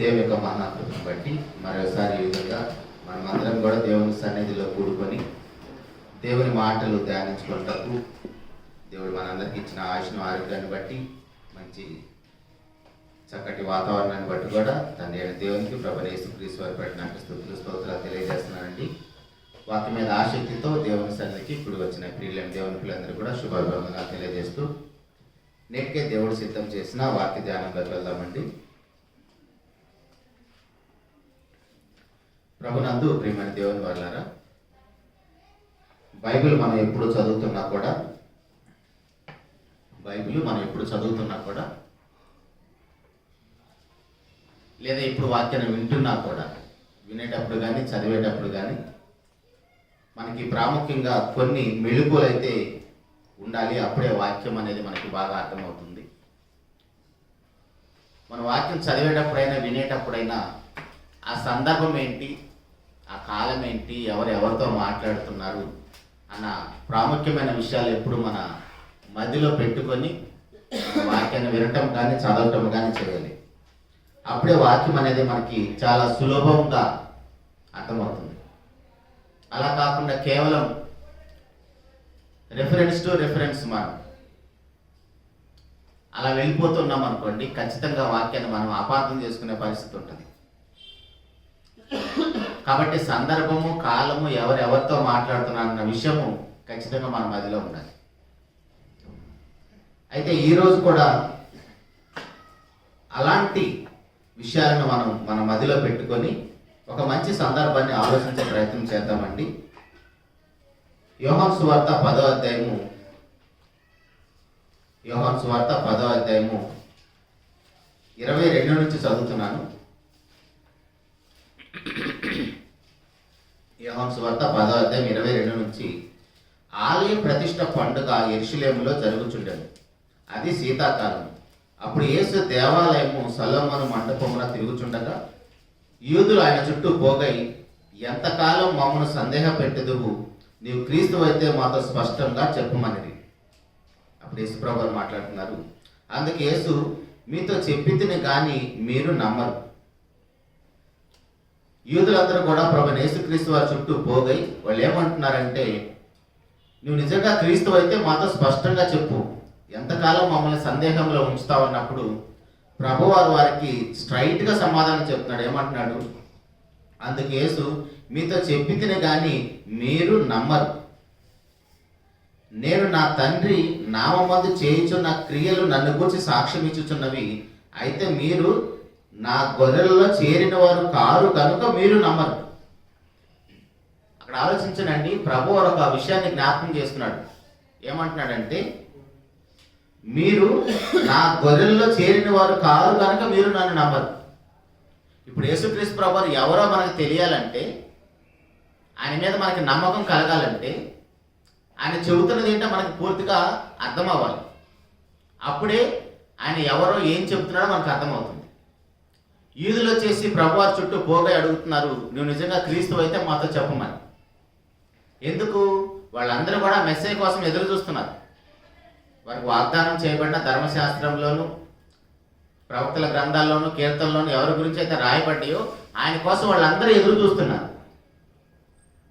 దేవుని యొక్క మహాకృపను బట్టి మరోసారి ఈ విధంగా మనమందరం కూడా దేవుని సన్నిధిలో కూడుకొని దేవుని మాటలు ధ్యానించుకున్నటకు దేవుడు మనందరికి ఇచ్చిన ఆయుష్ను ఆరోగ్యాన్ని బట్టి మంచి చక్కటి వాతావరణాన్ని బట్టి కూడా తండ్రి అయిన దేవునికి ప్రభువైన యేసుక్రీస్తు వారి పట్ల నాకు స్తుతులు స్తోత్రాలు తెలియజేస్తున్నానండి. వాక్యం మీద ఆసక్తితో దేవుని సన్నిధికి ఇప్పుడు వచ్చిన ప్రియులైన దేవుని పిల్లలందరూ కూడా శుభాభివందనాలు తెలియజేస్తూ నేటికే దేవుడు సిద్ధం చేసిన వాక్య ధ్యానంలోకి వెళ్దామండి. ప్రభునందు ప్రియమైన దేవుని వారలారా, బైబిల్ మనం ఎప్పుడు చదువుతున్నా కూడా లేదా ఇప్పుడు వాక్యాన్ని వింటున్నా కూడా వినేటప్పుడు కానీ చదివేటప్పుడు కానీ మనకి ప్రాముఖ్యంగా కొన్ని మెళుకువలు అయితే ఉండాలి. అప్పుడే వాక్యం అనేది మనకి బాగా అర్థమవుతుంది. మన వాక్యం చదివేటప్పుడైనా వినేటప్పుడైనా ఆ సందర్భం ఏంటి, ఆ కాలం ఏంటి, ఎవరితో మాట్లాడుతున్నారు అన్న ప్రాముఖ్యమైన విషయాలు ఎప్పుడు మన మధ్యలో పెట్టుకొని వాక్యాన్ని వినటం కానీ చదవటం కానీ చేయాలి. అప్పుడే వాక్యం అనేది మనకి చాలా సులభంగా అర్థమవుతుంది. అలా కాకుండా కేవలం రెఫరెన్స్ టు రెఫరెన్స్ మనం అలా వెళ్ళిపోతున్నాం అనుకోండి, ఖచ్చితంగా వాక్యాన్ని మనం అపార్థం చేసుకునే పరిస్థితి ఉంటుంది. కాబట్టి సందర్భము, కాలము, ఎవరితో మాట్లాడుతున్నారన్న విషయము ఖచ్చితంగా మన మధ్యలో ఉండాలి. అయితే ఈరోజు కూడా అలాంటి విషయాలను మనం మన మధ్యలో పెట్టుకొని ఒక మంచి సందర్భాన్ని ఆలోచించే ప్రయత్నం చేద్దామండి. యోహాను సువార్త 10వ అధ్యాయము 22 నుంచి చదువుతున్నాను. యోహాను సువార్త 10వ అధ్యాయం 22 నుంచి. ఆలయ ప్రతిష్ఠ పండుగ యెరూషలేములో జరుగుచుండెను. అది శీతాకాలం. అప్పుడు యేసు దేవాలయము సొలొమోను మంటపమున తిరుగుచుండగా యూదులు ఆయన చుట్టూ పోగై, ఎంతకాలం మమ్మను సందేహపెట్టెదువు, నీవు క్రీస్తు అయితే మాతో స్పష్టంగా చెప్పమనిరి. అప్పుడు యేసు ప్రభువు మాట్లాడుతున్నారు. అందుకే యేసు, మీతో చెప్పితిని కానీ మీరు నమ్మరు. యూదులందరూ కూడా ప్రభువైన యేసుక్రీస్తు వారి చుట్టూ పోగై వాళ్ళు ఏమంటున్నారంటే, నువ్వు నిజంగా క్రీస్తు అయితే మాతో స్పష్టంగా చెప్పు, ఎంతకాలం మమ్మల్ని సందేహంలో ఉంచుతావన్నప్పుడు ప్రభువారు వారికి స్ట్రైట్గా సమాధానం చెప్తున్నాడు. ఏమంటున్నాడు? అందుకే యేసు, మీతో చెప్పితిని కానీ మీరు నమ్మరు. నేను నా తండ్రి నామమందు చేయుచున్న క్రియలు నన్ను గురించి సాక్ష్యం ఇచ్చుచున్నవి. అయితే మీరు నా గొర్రెలలో చేరిన వారు కారు కనుక మీరు నమ్మరు. అక్కడ ఆలోచించనండి. ప్రభు ఒక విషయాన్ని జ్ఞాపకం చేస్తున్నాడు. ఏమంటున్నాడంటే, మీరు నా గొర్రెల్లో చేరిన వారు కారు కనుక మీరు నన్ను నమ్మరు. ఇప్పుడు యేసుక్రీస్తు ప్రభువు ఎవరో మనకు తెలియాలంటే, ఆయన మీద మనకి నమ్మకం కలగాలంటే, ఆయన చెబుతున్నది ఏంటో మనకు పూర్తిగా అర్థం అవ్వాలి. అప్పుడే ఆయన ఎవరో ఏం చెబుతున్నాడో మనకు అర్థమవుతుంది. యూదులు వచ్చేసి ప్రభువారి చుట్టూ పోగా అడుగుతున్నారు, నువ్వు నిజంగా క్రీస్తు అయితే మాతో చెప్పమని. ఎందుకు? వాళ్ళందరూ కూడా మెస్సేజ్ కోసం ఎదురు చూస్తున్నారు. వారికి వాగ్దానం చేయబడిన ధర్మశాస్త్రంలోను, ప్రవక్తల గ్రంథాల్లోను, కీర్తనలోను ఎవరి గురించి అయితే రాయబడ్డాయో ఆయన కోసం వాళ్ళందరూ ఎదురు చూస్తున్నారు.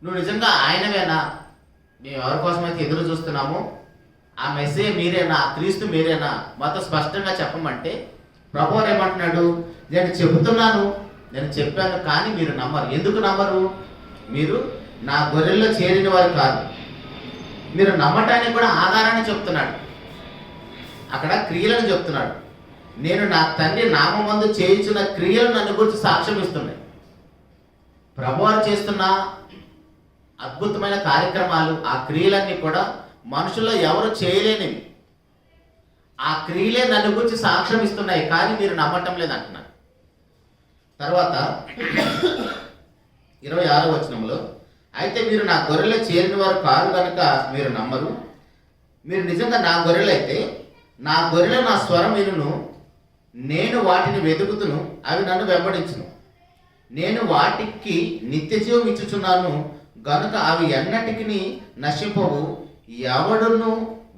నువ్వు నిజంగా ఆయనవేనా? మేము ఎవరి కోసం అయితే ఎదురు చూస్తున్నామో ఆ మెస్సేజ్ మీరేనా, ఆ క్రీస్తు మీరేనా, మాతో స్పష్టంగా చెప్పమంటే ప్రభువు ఏమంటున్నాడు? నేను చెబుతున్నాను, నేను చెప్పాను కానీ మీరు నమ్మరు. ఎందుకు నమ్మరు? మీరు నా గొర్రెల్లో చేరిన వారు కాదు. మీరు నమ్మటానికి కూడా ఆధారాన్ని చెప్తున్నాడు. అక్కడ క్రియలను చెప్తున్నాడు. నేను నా తండ్రి నామమందు చేయుచున్న క్రియలు నన్ను గురించి సాక్ష్యం ఇస్తున్నాయి. ప్రభువారు చేస్తున్న అద్భుతమైన కార్యక్రమాలు, ఆ క్రియలన్నీ కూడా మనుషుల్లో ఎవరు చేయలేనివి. ఆ క్రియలే నన్ను గురించి సాక్ష్యం ఇస్తున్నాయి కానీ మీరు నమ్మటం లేదంటున్నారు. తర్వాత 26వ వచనంలో, అయితే మీరు నా గొర్రెలో చేరిన వారు కారు కనుక మీరు నమ్మరు. మీరు నిజంగా నా గొర్రెలైతే నా గొర్రెలు నా స్వరం వినును, నేను వాటిని వెతుకుతును, అవి నన్ను వెంబడించును. నేను వాటికి నిత్య జీవం ఇచ్చుచున్నాను గనుక అవి ఎన్నటికి నశింపవు, ఎవడును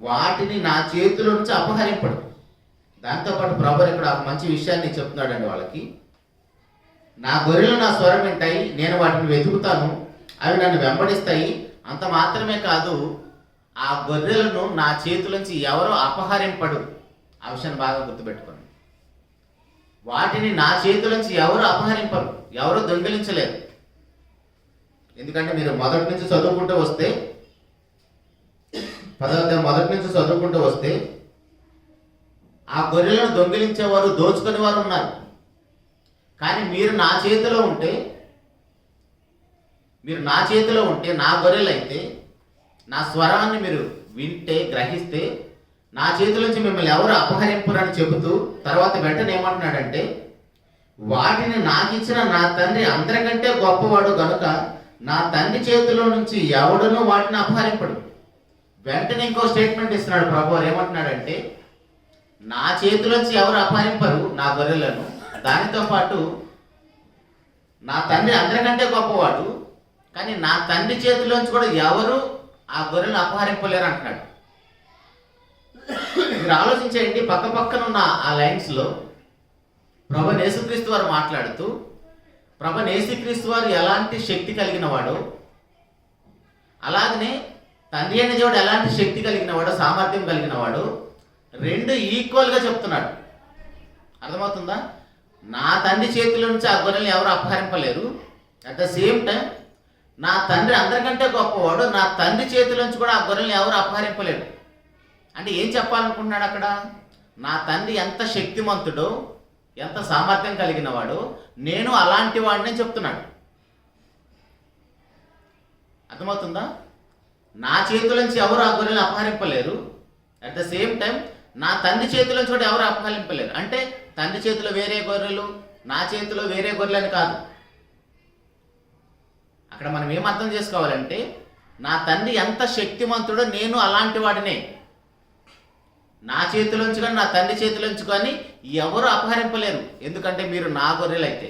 వాటిని నా చేతిలో నుంచి అపహరింపడు. దాంతోపాటు ప్రభు ఇక్కడ మంచి విషయాన్ని చెప్తున్నాడండి వాళ్ళకి. నా గొర్రెలు నా స్వరం వింటాయి, నేను వాటిని వెతుకుతాను, అవి నన్ను వెంబడిస్తాయి. అంత మాత్రమే కాదు, ఆ గొర్రెలను నా చేతులోంచి ఎవరో అపహరింపడు. ఆ విషయాన్ని బాగా గుర్తుపెట్టుకోండి. వాటిని నా చేతులోంచి ఎవరు అపహరింపరు, ఎవరు దొంగిలించలేరు. ఎందుకంటే మీరు మొదటి నుంచి చదువుకుంటూ వస్తే, 10వ అధ్యాయం మొదటి నుంచి చదువుకుంటూ వస్తే, ఆ గొర్రెలను దొంగిలించేవారు, దోచుకునే వారు ఉన్నారు. కానీ మీరు నా చేతిలో ఉంటే, నా గొర్రెలు అయితే, నా స్వరాన్ని మీరు వింటే, గ్రహిస్తే, నా చేతిలోంచి మిమ్మల్ని ఎవరు అపహరింపరని చెబుతూ తర్వాత వెంటనే ఏమంటున్నాడంటే, వాటిని నాకు ఇచ్చిన నా తండ్రి అందరికంటే గొప్పవాడు గనుక నా తండ్రి చేతిలో నుంచి ఎవడునూ వాటిని అపహరింపడు. వెంటనే ఇంకో స్టేట్మెంట్ ఇస్తున్నాడు ప్రభువారు. ఏమంటున్నాడంటే, నా చేతిలోంచి ఎవరు అపహరింపరు నా గొర్రెలను, దానితో పాటు నా తండ్రి అందరికంటే గొప్పవాడు, కానీ నా తండ్రి చేతిలోంచి కూడా ఎవరు ఆ గొర్రెలను అపహరింపలేరు అంటున్నాడు. మీరు ఆలోచించేయండి, పక్క పక్కన ఉన్న ఆ లైన్స్లో ప్రభువైన యేసుక్రీస్తు వారు మాట్లాడుతూ, ప్రభువైన యేసుక్రీస్తు వారు ఎలాంటి శక్తి కలిగిన వాడో, అలాగనే తండ్రి అయిన దేవుడు ఎలాంటి శక్తి కలిగిన వాడో, సామర్థ్యం కలిగిన వాడు, రెండు ఈక్వల్గా చెప్తున్నాడు. అర్థమవుతుందా? నా తండ్రి చేతిలో నుంచి ఆ గొర్రెల్ని ఎవరు అపహరింపలేరు. అట్ ద సేమ్ టైం నా తండ్రి అందరికంటే గొప్పవాడు, నా తండ్రి చేతిలోంచి కూడా ఆ గొర్రెల్ని ఎవరు అపహరింపలేరు. అంటే ఏం చెప్పాలనుకుంటున్నాడు అక్కడ? నా తండ్రి ఎంత శక్తిమంతుడో, ఎంత సామర్థ్యం కలిగిన వాడో, నేను అలాంటి వాడిని చెప్తున్నాడు. అర్థమవుతుందా? నా చేతిలోంచి ఎవరు ఆ గొర్రెలను అపహరింపలేరు. అట్ ద సేమ్ టైం నా తండ్రి చేతిలోంచి కూడా ఎవరు అపహరింపలేరు. అంటే తండ్రి చేతిలో వేరే గొర్రెలు, నా చేతిలో వేరే గొర్రెలు అని కాదు. అక్కడ మనం ఏం అర్థం చేసుకోవాలంటే, నా తండ్రి ఎంత శక్తిమంతుడో నేను అలాంటి వాడినే. నా చేతిలోంచి కానీ నా తండ్రి చేతిలోంచి కానీ ఎవరు అపహరింపలేరు. ఎందుకంటే మీరు నా గొర్రెలు అయితే,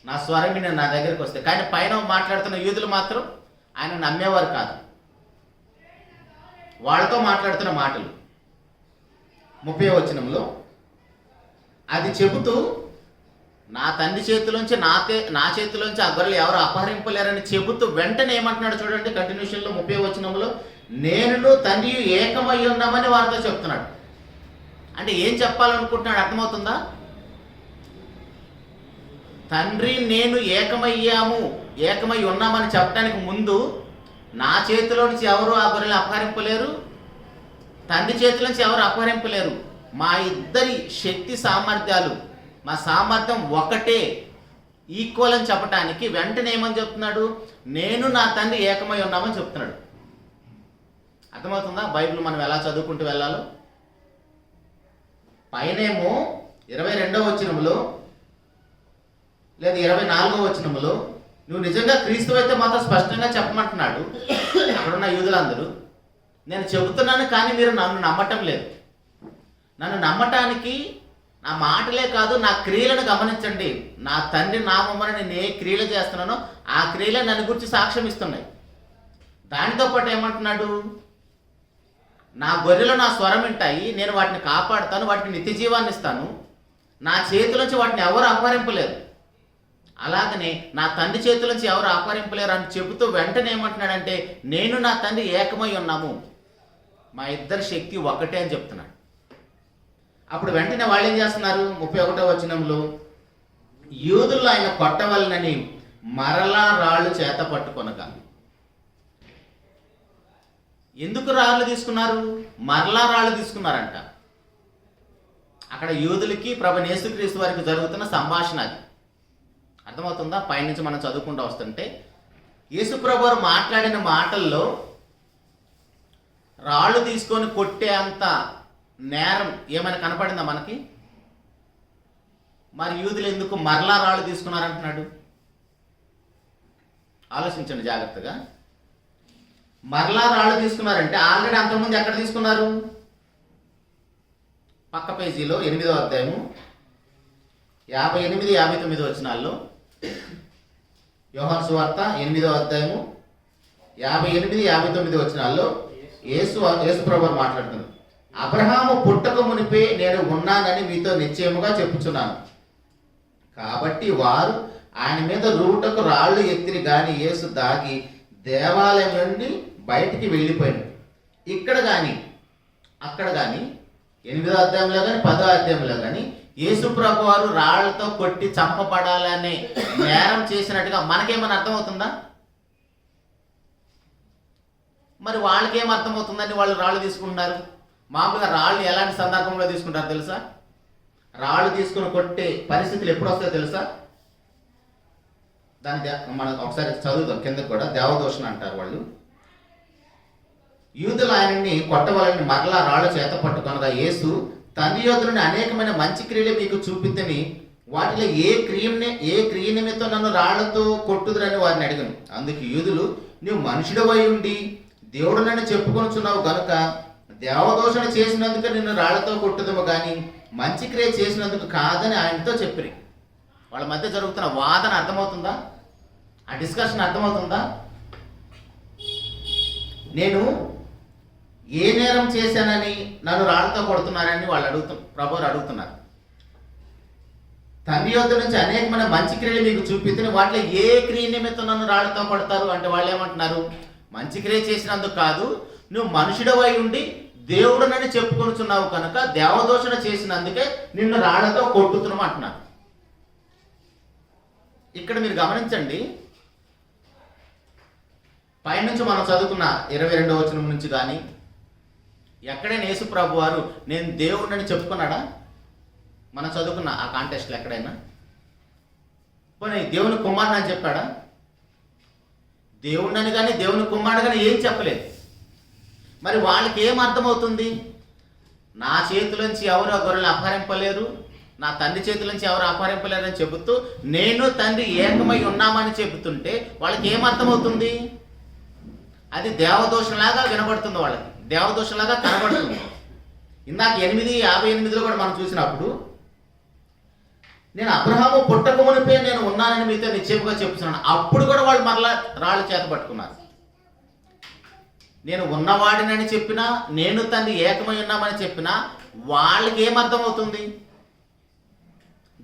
నా స్వరం విని నా దగ్గరికి వస్తే. కానీ పైన మాట్లాడుతున్న యూదులు మాత్రం ఆయన నమ్మేవారు కాదు. వాళ్ళతో మాట్లాడుతున్న మాటలు 30వ వచనంలో అది చెబుతూ, నా తండ్రి చేతిలోంచి నా చేతిలోంచి ఆ గొర్రెలు ఎవరు అపహరింపలేరని చెబుతూ వెంటనే ఏమంటున్నాడు చూడండి, కంటిన్యూషన్లో 30వ వచనంలో, నేను తండ్రి ఏకమై ఉన్నామని వారితో చెప్తున్నాడు. అంటే ఏం చెప్పాలనుకుంటున్నాడు అర్థమవుతుందా? తండ్రి నేను ఏకమై ఉన్నామని చెప్పడానికి ముందు, నా చేతిలో నుంచి ఎవరు ఆ గొర్రెలు అపహరింపలేరు, తండ్రి చేతిలో నుంచి ఎవరు అపహరింపలేరు. మా ఇద్దరి శక్తి సామర్థ్యాలు, మా సామర్థ్యం ఒకటే, ఈక్వల్ అని చెప్పడానికి వెంటనే ఏమని చెప్తున్నాడు? నేను నా తండ్రి ఏకమై ఉన్నామని చెప్తున్నాడు. అర్థమవుతుందా బైబిల్ మనం ఎలా చదువుకుంటూ వెళ్ళాలో? పైనేమో 22వ వచనంలో లేదా 24వ వచనంలో నువ్వు నిజంగా క్రీస్తు అయితే మాత్రం స్పష్టంగా చెప్పమంటున్నాడు అక్కడున్న యూదులందరూ. నేను చెబుతున్నాను కానీ మీరు నన్ను నమ్మటం లేదు. నన్ను నమ్మటానికి నా మాటలే కాదు, నా క్రియలను గమనించండి. నా తండ్రి నామమున నేను ఏ క్రియలు చేస్తున్నానో ఆ క్రియలే నన్ను గురించి సాక్ష్యం ఇస్తున్నాయి. దానితో పాటు ఏమంటున్నాడు? నా గొర్రెలు నా స్వరం వింటాయి, నేను వాటిని కాపాడుతాను, వాటికి నిత్య జీవాన్ని ఇస్తాను, నా చేతిలోంచి వాటిని ఎవరు అపహరింపలేరు. అలాగనే నా తండ్రి చేతిలోంచి ఎవరు అపహరింపలేరు అని చెబుతూ వెంటనే ఏమంటున్నాడంటే, నేను నా తండ్రి ఏకమై ఉన్నాము, మా ఇద్దరి శక్తి ఒకటే అని చెప్తున్నాడు. అప్పుడు వెంటనే వాళ్ళు ఏం చేస్తున్నారు? 31వ వచనంలో, యూదులు ఆయన కొట్టవలనని మరలా రాళ్ళు చేత పట్టుకొనగా. ఎందుకు రాళ్ళు తీసుకున్నారు? మరలా రాళ్ళు తీసుకున్నారంట. అక్కడ యూదులకి ప్రభువైన యేసుక్రీస్తు వారికి జరుగుతున్న సంభాషణ అది. అర్థమవుతుందా? పైనుంచి మనం చదువుకుంటూ వస్తుంటే యేసు ప్రభువారు మాట్లాడిన మాటల్లో రాళ్ళు తీసుకొని కొట్టే అంత నేరం ఏమైనా కనపడిందా మనకి? మరి యూదులు ఎందుకు మరలా రాళ్ళు తీసుకున్నారంటున్నాడు? ఆలోచించండి జాగ్రత్తగా. మరలా రాళ్ళు తీసుకున్నారంటే ఆల్రెడీ అంతకుముందు ఎక్కడ తీసుకున్నారు? పక్క పేజీలో 8వ అధ్యాయము 58, 59 వచనాల్లో, యోహాను సువార్త 8వ అధ్యాయము 58, 59 వచనాల్లో యేసు ప్రభువు మాట్లాడుతున్నారు. అబ్రహాము పుట్టక మునిపే నేను ఉన్నానని మీతో నిశ్చయముగా చెప్పుచున్నాను. కాబట్టి వారు ఆయన మీద రూటకు రాళ్ళు ఎత్తిరి గాని యేసు దాగి దేవాలయం నుండి బయటికి వెళ్ళిపోయాడు. ఇక్కడ కానీ అక్కడ కానీ 8వ అధ్యాయంలో కానీ 10వ అధ్యాయంలో కానీ యేసు ప్రభు వారు రాళ్లతో కొట్టి చంపబడాలనే నేరం చేసినట్టుగా మనకేమైనా అర్థమవుతుందా? మరి వాళ్ళకేం అర్థమవుతుందని వాళ్ళు రాళ్ళు తీసుకుంటున్నారు? మామూలుగా రాళ్ళు ఎలాంటి సందర్భంలో తీసుకుంటారు తెలుసా? రాళ్ళు తీసుకుని కొట్టే పరిస్థితులు ఎప్పుడు వస్తాయో తెలుసా? దాన్ని మనం ఒకసారి చదువుదాం కిందకు కూడా. దేవదూషణ అంటారు వాళ్ళు. యూదులు ఆయనని కొట్టవాలని మరలా రాళ్ళు చేత పట్టుకొనగా యేసు తండ్రి యొద్ద నుండి అనేకమైన మంచి క్రియలు మీకు చూపిద్దని వాటిలో ఏ క్రియ నిమిత్తం నన్ను రాళ్లతో కొట్టుదురని వారిని అడిగాను. అందుకు యూదులు, నీవు మనుషుడవై ఉండి దేవుడు నన్ను చెప్పుకొనుచున్నావు గనుక దేవదూషణ చేసినందుకు నిన్ను రాళ్లతో కొట్టుదము కానీ మంచి క్రియ చేసినందుకు కాదని ఆయనతో చెప్పిరి. వాళ్ళ మధ్య జరుగుతున్న వాదన అర్థమవుతుందా? ఆ డిస్కషన్ అర్థమవుతుందా? నేను ఏ నేరం చేశానని నన్ను రాళ్లతో కొడుతున్నారని వాళ్ళు ప్రభువారు అడుగుతున్నారు. తండ్రి యొద్ద నుంచి అనేకమైన మంచి క్రియలు మీకు చూపిస్తే వాటిలో ఏ క్రియ నిమిత్తం నన్ను రాళ్లతో కొడతారు అంటే వాళ్ళు ఏమంటున్నారు? మంచి క్రియ చేసినందుకు కాదు, నువ్వు మనుషుడవై ఉండి దేవుడు నన్ను చెప్పుకొనుచున్నావు కనుక దేవదూషణ చేసినందుకే నిన్ను రాళ్లతో కొట్టుతున్నాం అంటున్నారు. ఇక్కడ మీరు గమనించండి, పైనుంచి మనం చదువుకున్న 22వ వచనం నుంచి కానీ ఎక్కడైనా యేసు ప్రభు వారు నేను దేవుడిని చెప్పుకున్నాడా? మనం చదువుకున్న ఆ కాంటెస్ట్లో ఎక్కడైనా పోనీ దేవుని కుమారుడు అని చెప్పాడా? దేవుడిని కానీ దేవుని కుమారుడు కానీ ఏం చెప్పలేదు. మరి వాళ్ళకి ఏం అర్థమవుతుంది? నా చేతులోంచి ఎవరు ఆ గొర్రెలను అపహరింపలేరు, నా తండ్రి చేతులోంచి ఎవరు అపహరింపలేరు అని చెబుతూ నేను తండ్రి ఏకమై ఉన్నామని చెబుతుంటే వాళ్ళకి ఏం అర్థమవుతుంది? అది దేవదోషంలాగా వినబడుతుంది, వాళ్ళకి దేవదోషంలాగా కనబడుతుంది. ఇందాక 8:58లో కూడా మనం చూసినప్పుడు నేను అబ్రహాము పుట్టక మునిపే నేను ఉన్నానని మీతో నిశ్చయముగా చెప్తున్నాను. అప్పుడు కూడా వాళ్ళు మరలా రాళ్ళు చేత పట్టుకున్నారు. నేను ఉన్నవాడినని చెప్పినా, నేను తండ్రి ఏకమై ఉన్నామని చెప్పినా వాళ్ళకి ఏమర్థమవుతుంది?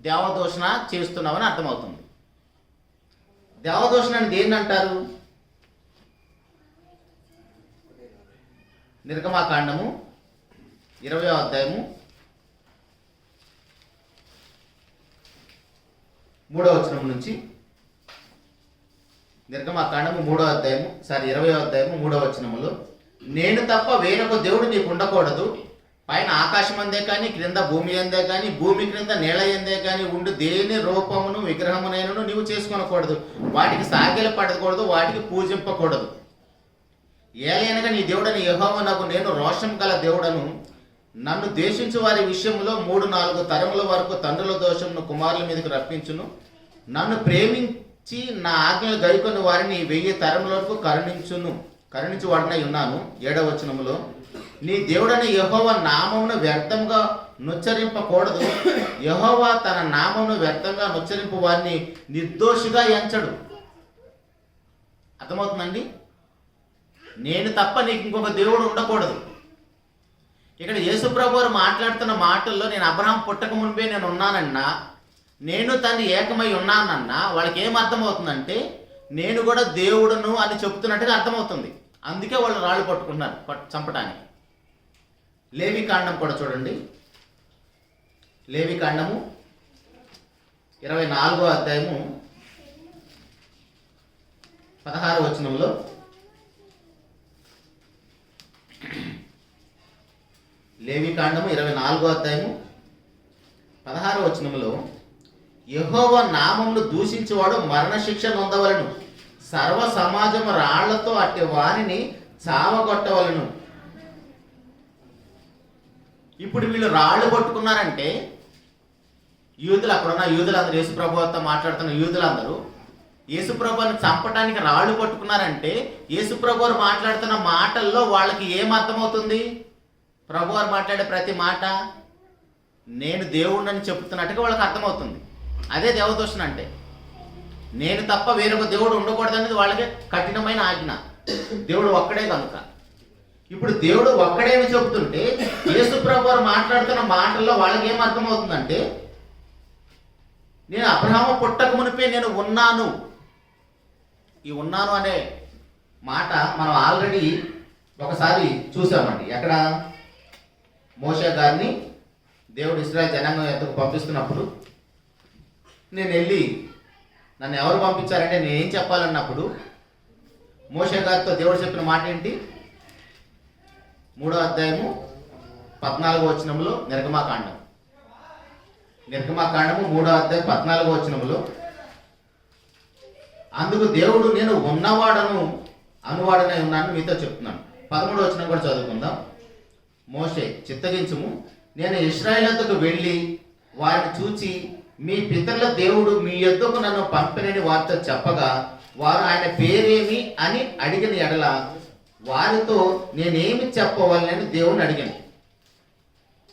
దేవదూషణ చేస్తున్నామని అర్థమవుతుంది. దేవదూషణ అని దేన్ని అంటారు? నిర్గమాకాండము 20వ అధ్యాయము 3వ వచనం నుంచి, నిర్గమాకాండము 3వ అధ్యాయము 20వ అధ్యాయము 3వ వచనములో, నేను తప్ప వేరొక దేవుడు నీకు ఉండకూడదు, పైన ఆకాశం అందే కానీ క్రింద భూమి అందే కానీ భూమి క్రింద నేల ఎందే కానీ ఉండు దేని రూపమును విగ్రహమునైనను నీవు చేసుకొనకూడదు, వాటికి సాగిల పడకూడదు, వాటికి పూజింపకూడదు. ఏలైనగా నీ దేవుడని యెహోవానగు నేను రోషం గల దేవుడను, నన్ను ద్వేషించు వారి విషయంలో 3-4 తరముల వరకు తండ్రుల దోషమును కుమారుల మీదకు రప్పించును, నన్ను ప్రేమించి నా ఆజ్ఞలు గైకొని వారిని 1000 తరముల వరకు కరుణించు వాడినై ఉన్నాను. 7వ వచనములో, నీ దేవుడని యెహోవా నామమును వ్యర్థంగా నుచ్చరింపకూడదు, యెహోవా తన నామమును వ్యర్థంగా నుచ్చరింపు వారిని నిర్దోషిగా ఎంచడు. అర్థమవుతుందండి? నేను తప్ప నీకు ఇంకొక దేవుడు ఉండకూడదు. ఇక్కడ యేసుప్రభు వారు మాట్లాడుతున్న మాటల్లో నేను అబ్రహాం పుట్టక మునిపే నేను ఉన్నానన్నా, నేను తండ్రి ఏకమై ఉన్నానన్నా వాళ్ళకి ఏం అర్థమవుతుందంటే నేను కూడా దేవుడును అని చెప్తున్నట్టుగా అర్థమవుతుంది. అందుకే వాళ్ళు రాళ్ళు పట్టుకుంటున్నారు చంపడానికి. లేవికాండం కూడా చూడండి. లేవికాండము 24వ అధ్యాయము 16వ వచనంలో, లేవికాండము 24వ అధ్యాయము 16వ వచనములో, యెహోవా నామమును దూషించువాడు మరణశిక్ష నొందవలను, సర్వ సమాజము రాళ్లతో అట్టి వారిని చావగొట్టవలను. ఇప్పుడు వీళ్ళు రాళ్ళు పట్టుకున్నారంటే యూదులు, అక్కడున్న యూదులందరూ, యేసుప్రభుతో మాట్లాడుతున్న యూదులందరూ యేసుప్రభుని చంపడానికి రాళ్ళు పట్టుకున్నారంటే యేసుప్రభు వారు మాట్లాడుతున్న మాటల్లో వాళ్ళకి ఏం అర్థమవుతుంది? ప్రభు వారు మాట్లాడే ప్రతి మాట నేను దేవుడిని చెప్తున్నట్టుగా వాళ్ళకి అర్థమవుతుంది. అదే దేవదూషణ అంటే. నేను తప్ప వేరొక దేవుడు ఉండకూడదనేది వాళ్ళకి కఠినమైన ఆజ్ఞ. దేవుడు ఒక్కడే కనుక. ఇప్పుడు దేవుడు ఒక్కడే అని చెబుతుంటే యేసుప్రభు వారు మాట్లాడుతున్న మాటల్లో వాళ్ళకి ఏం అర్థమవుతుందంటే నేను అబ్రహాము పుట్టక మునిపే నేను ఉన్నాను. ఈ ఉన్నాను అనే మాట మనం ఆల్రెడీ ఒకసారి చూసామండి. ఎక్కడ? మోషే గారిని దేవుడు ఇశ్రాయేలు జనాంగం ఎద్దకు పంపిస్తున్నప్పుడు, నేను వెళ్ళి నన్ను ఎవరు పంపించారంటే నేనేం చెప్పాలన్నప్పుడు మోషే గారితో దేవుడు చెప్పిన మాట ఏంటి? 3వ అధ్యాయము 14వ వచనంలో నిర్గమాకాండము 3వ అధ్యాయం 14వ వచనంలో, అందుకు దేవుడు నేను ఉన్నవాడను అనువాడనే ఉన్నాను మీతో చెప్తున్నాను. 13వ వచనం కూడా చదువుకుందాం. మోషే, చిత్తగించుము, నేను ఇశ్రాయేలుకు వెళ్ళి వారిని చూచి మీ పితరుల దేవుడు మీ యొద్దకు నన్ను పంపినని వారితో చెప్పగా వారు ఆయన పేరేమి అని అడిగిన ఎడల వారితో నేనేమి చెప్పవాలని దేవుణ్ణి అడిగాను.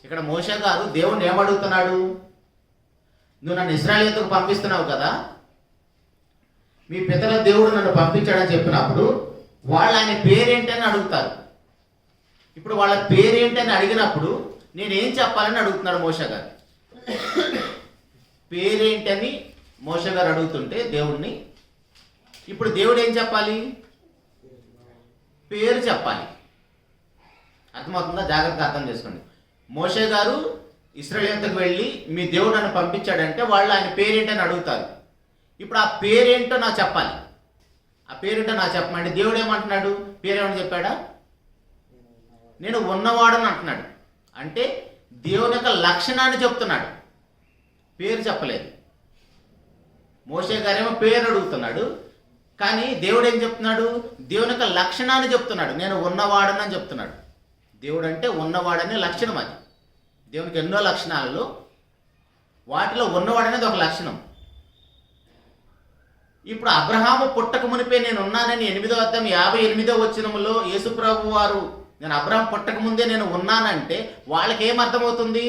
ఇక్కడ మోషే గారు దేవుణ్ణి ఏమడుగుతున్నాడు? నువ్వు నన్ను ఇశ్రాయేలుకు పంపిస్తున్నావు కదా, మీ పితరుల దేవుడు నన్ను పంపించాడని చెప్పినప్పుడు వాళ్ళు ఆయన పేరేంటని అడుగుతారు. ఇప్పుడు వాళ్ళ పేరేంటని అడిగినప్పుడు నేనేం చెప్పాలని అడుగుతున్నాడు మోషే గారు. పేరేంటని మోషే గారు అడుగుతుంటే దేవుణ్ణి, ఇప్పుడు దేవుడు ఏం చెప్పాలి? పేరు చెప్పాలి. అర్థమవుతుందా? జాగ్రత్తగా అర్థం చేసుకోండి. మోషే గారు ఇశ్రాయేలుకు వెళ్ళి మీ దేవుడు నన్ను పంపించాడంటే వాళ్ళు ఆయన పేరేంటని అడుగుతారు. ఇప్పుడు ఆ పేరేంటో నాకు చెప్పాలి. ఆ పేరేంటో నాకు చెప్పమంటే దేవుడు ఏమంటున్నాడు? పేరేమని చెప్పాడా? నేను ఉన్నవాడని అంటున్నాడు. అంటే దేవుని యొక్క లక్షణాన్ని చెప్తున్నాడు, పేరు చెప్పలేదు. మోషే గారేమో పేరు అడుగుతున్నాడు, కానీ దేవుడు ఏం చెప్తున్నాడు? దేవుని యొక్క లక్షణాన్ని చెప్తున్నాడు. నేను ఉన్నవాడని చెప్తున్నాడు. దేవుడు అంటే ఉన్నవాడనే లక్షణం. అది దేవునికి ఎన్నో లక్షణాలలో వాటిలో ఉన్నవాడనేది ఒక లక్షణం. ఇప్పుడు అబ్రహాము పుట్టక మునిపే నేను ఉన్నానని 8వ అధ్యాయం 58వ వచనంలో యేసుప్రభు వారు నేను అబ్రహాం పుట్టక ముందే నేను ఉన్నానంటే వాళ్ళకి ఏమర్థమవుతుంది?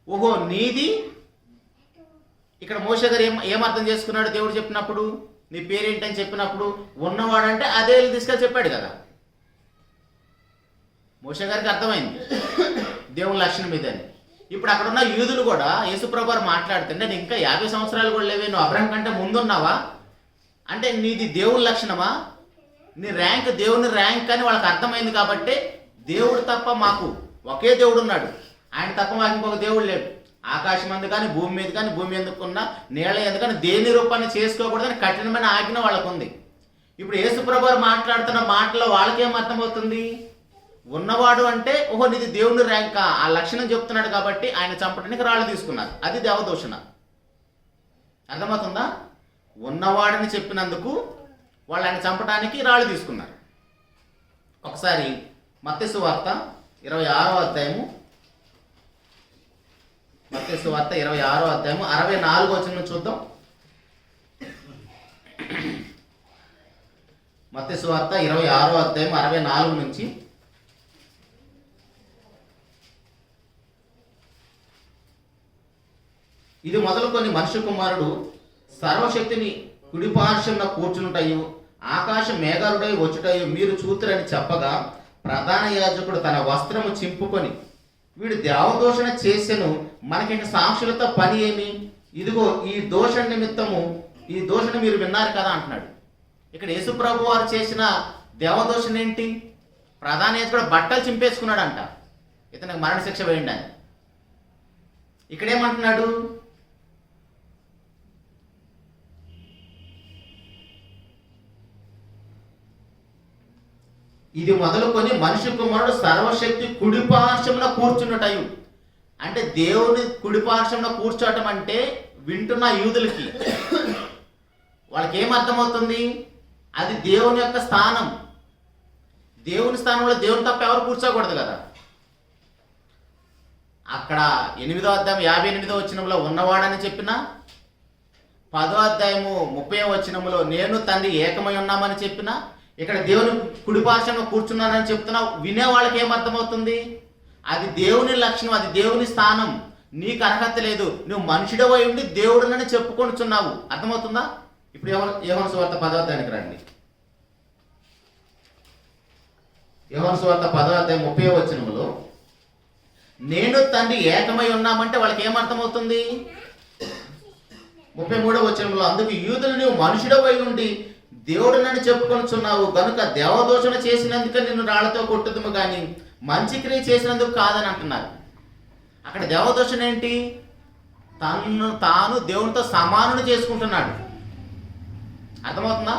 ఓహో, నీది ఇక్కడ మోషే గారు ఏమర్థం చేసుకున్నాడు? దేవుడు చెప్పినప్పుడు నీ పేరేంటని చెప్పినప్పుడు ఉన్నవాడంటే అదే తీసుకెళ్ళి చెప్పాడు కదా. మోషే గారికి అర్థమైంది దేవుని లక్షణం ఇదని. ఇప్పుడు అక్కడ ఉన్న యూదులు కూడా యేసుప్రభు వారు మాట్లాడుతుంటే నేను ఇంకా 50 సంవత్సరాలు కూడా లేవే, నువ్వు అబ్రహాం కంటే ముందున్నావా అంటే నీది దేవుని లక్షణమా? నీ ర్యాంక్ దేవుని ర్యాంక్ అని వాళ్ళకి అర్థమైంది. కాబట్టి దేవుడు తప్ప మాకు ఒకే దేవుడు ఉన్నాడు, ఆయన తప్ప మాకు ఇంకొక దేవుడు లేడు. ఆకాశం అందు కానీ భూమి మీద కానీ భూమి ఎందుకున్నా నీళ్ళ ఎందుకు కానీ దేని రూపాన్ని చేసుకోకూడదని కఠినమైన ఆజ్ఞ వాళ్ళకు ఉంది. ఇప్పుడు యేసుప్రభు వారు మాట్లాడుతున్న మాటలో వాళ్ళకేం అర్థమవుతుంది? ఉన్నవాడు అంటే ఓహో నీది దేవుని ర్యాంక్, ఆ లక్షణం చెప్తున్నాడు కాబట్టి ఆయన చంపడానికి రాళ్ళు తీసుకున్నారు. అది దేవదూషణ. అర్థమవుతుందా? ఉన్నవాడని చెప్పినందుకు వాళ్ళు ఆయన చంపడానికి రాళ్ళు తీసుకున్నారు. ఒకసారి మత్తయి సువార్త 26వ అధ్యాయము 64వ వచనం చూద్దాం. మత్తయి సువార్త 26వ అధ్యాయం 64 నుంచి ఇది మొదలుకొని మనుష్య కుమారుడు సర్వశక్తిని కుడిపార్శ్వమున కూర్చునుటయు ఆకాశ మేఘారుడై వచ్చుటయు మీరు చూతురని చెప్పగా ప్రధాన యాజకుడు తన వస్త్రము చింపుకొని వీడు దేవదూషణ చేసెను, మనకి సాక్షులతో పని ఏమి? ఇదిగో ఈ దోష నిమిత్తము ఈ దోషణ మీరు విన్నారు కదా అంటున్నాడు. ఇక్కడ యేసుప్రభు వారు చేసిన దేవదోషణ ఏంటి? ప్రధాన యాజకుడు బట్టలు చింపేసుకున్నాడంట, ఇతనికి మరణశిక్ష వేయండి అని. ఇక్కడేమంటున్నాడు? ఇది మొదలుకొని మనిషి కుమారుడు సర్వశక్తి కుడిపార్శ్వమున కూర్చున్నటయు. అంటే దేవుని కుడిపార్శ్వమున కూర్చోవటం అంటే వింటున్న యూదులకి వాళ్ళకి ఏమర్థమవుతుంది? అది దేవుని యొక్క స్థానం. దేవుని స్థానంలో దేవుని తప్ప ఎవరు కూర్చోకూడదు కదా. అక్కడ 8వ అధ్యాయం 58వ వచనంలో ఉన్నవాడని చెప్పిన, 10వ అధ్యాయము 30వ వచనంలో నేను తండ్రి ఏకమై ఉన్నామని చెప్పిన, ఇక్కడ దేవుని కుడిపార్శ్వమున కూర్చున్నానని చెప్తున్నా, వినే వాళ్ళకి ఏమర్థమవుతుంది? అది దేవుని లక్షణం, అది దేవుని స్థానం. నీకు అర్హత లేదు, నువ్వు మనుషుడవై ఉండి దేవుడునని చెప్పుకొనిచున్నావు. అర్థమవుతుందా? ఇప్పుడు యోహాను సువార్త 10వ అధ్యాయానికి రండి. యోహాను సువార్త 10వ అధ్యాయం 30వ వచనంలో నేను తండ్రి ఏకమై ఉన్నామంటే వాళ్ళకి ఏమర్థమవుతుంది? 33వ వచనంలో, అందుకు యూదులు నీవు మనుషుడవై ఉండి దేవుడునని చెప్పుకొనుచున్నావు గనుక దేవదూషణ చేసినందుకు నిన్ను రాళ్లతో కొట్టుదుము కానీ మంచి క్రియ చేసినందుకు కాదని అంటున్నారు. అక్కడ దేవదూషణ ఏంటి? తాను దేవునితో సమానుని చేసుకుంటున్నాడు. అర్థమవుతుందా?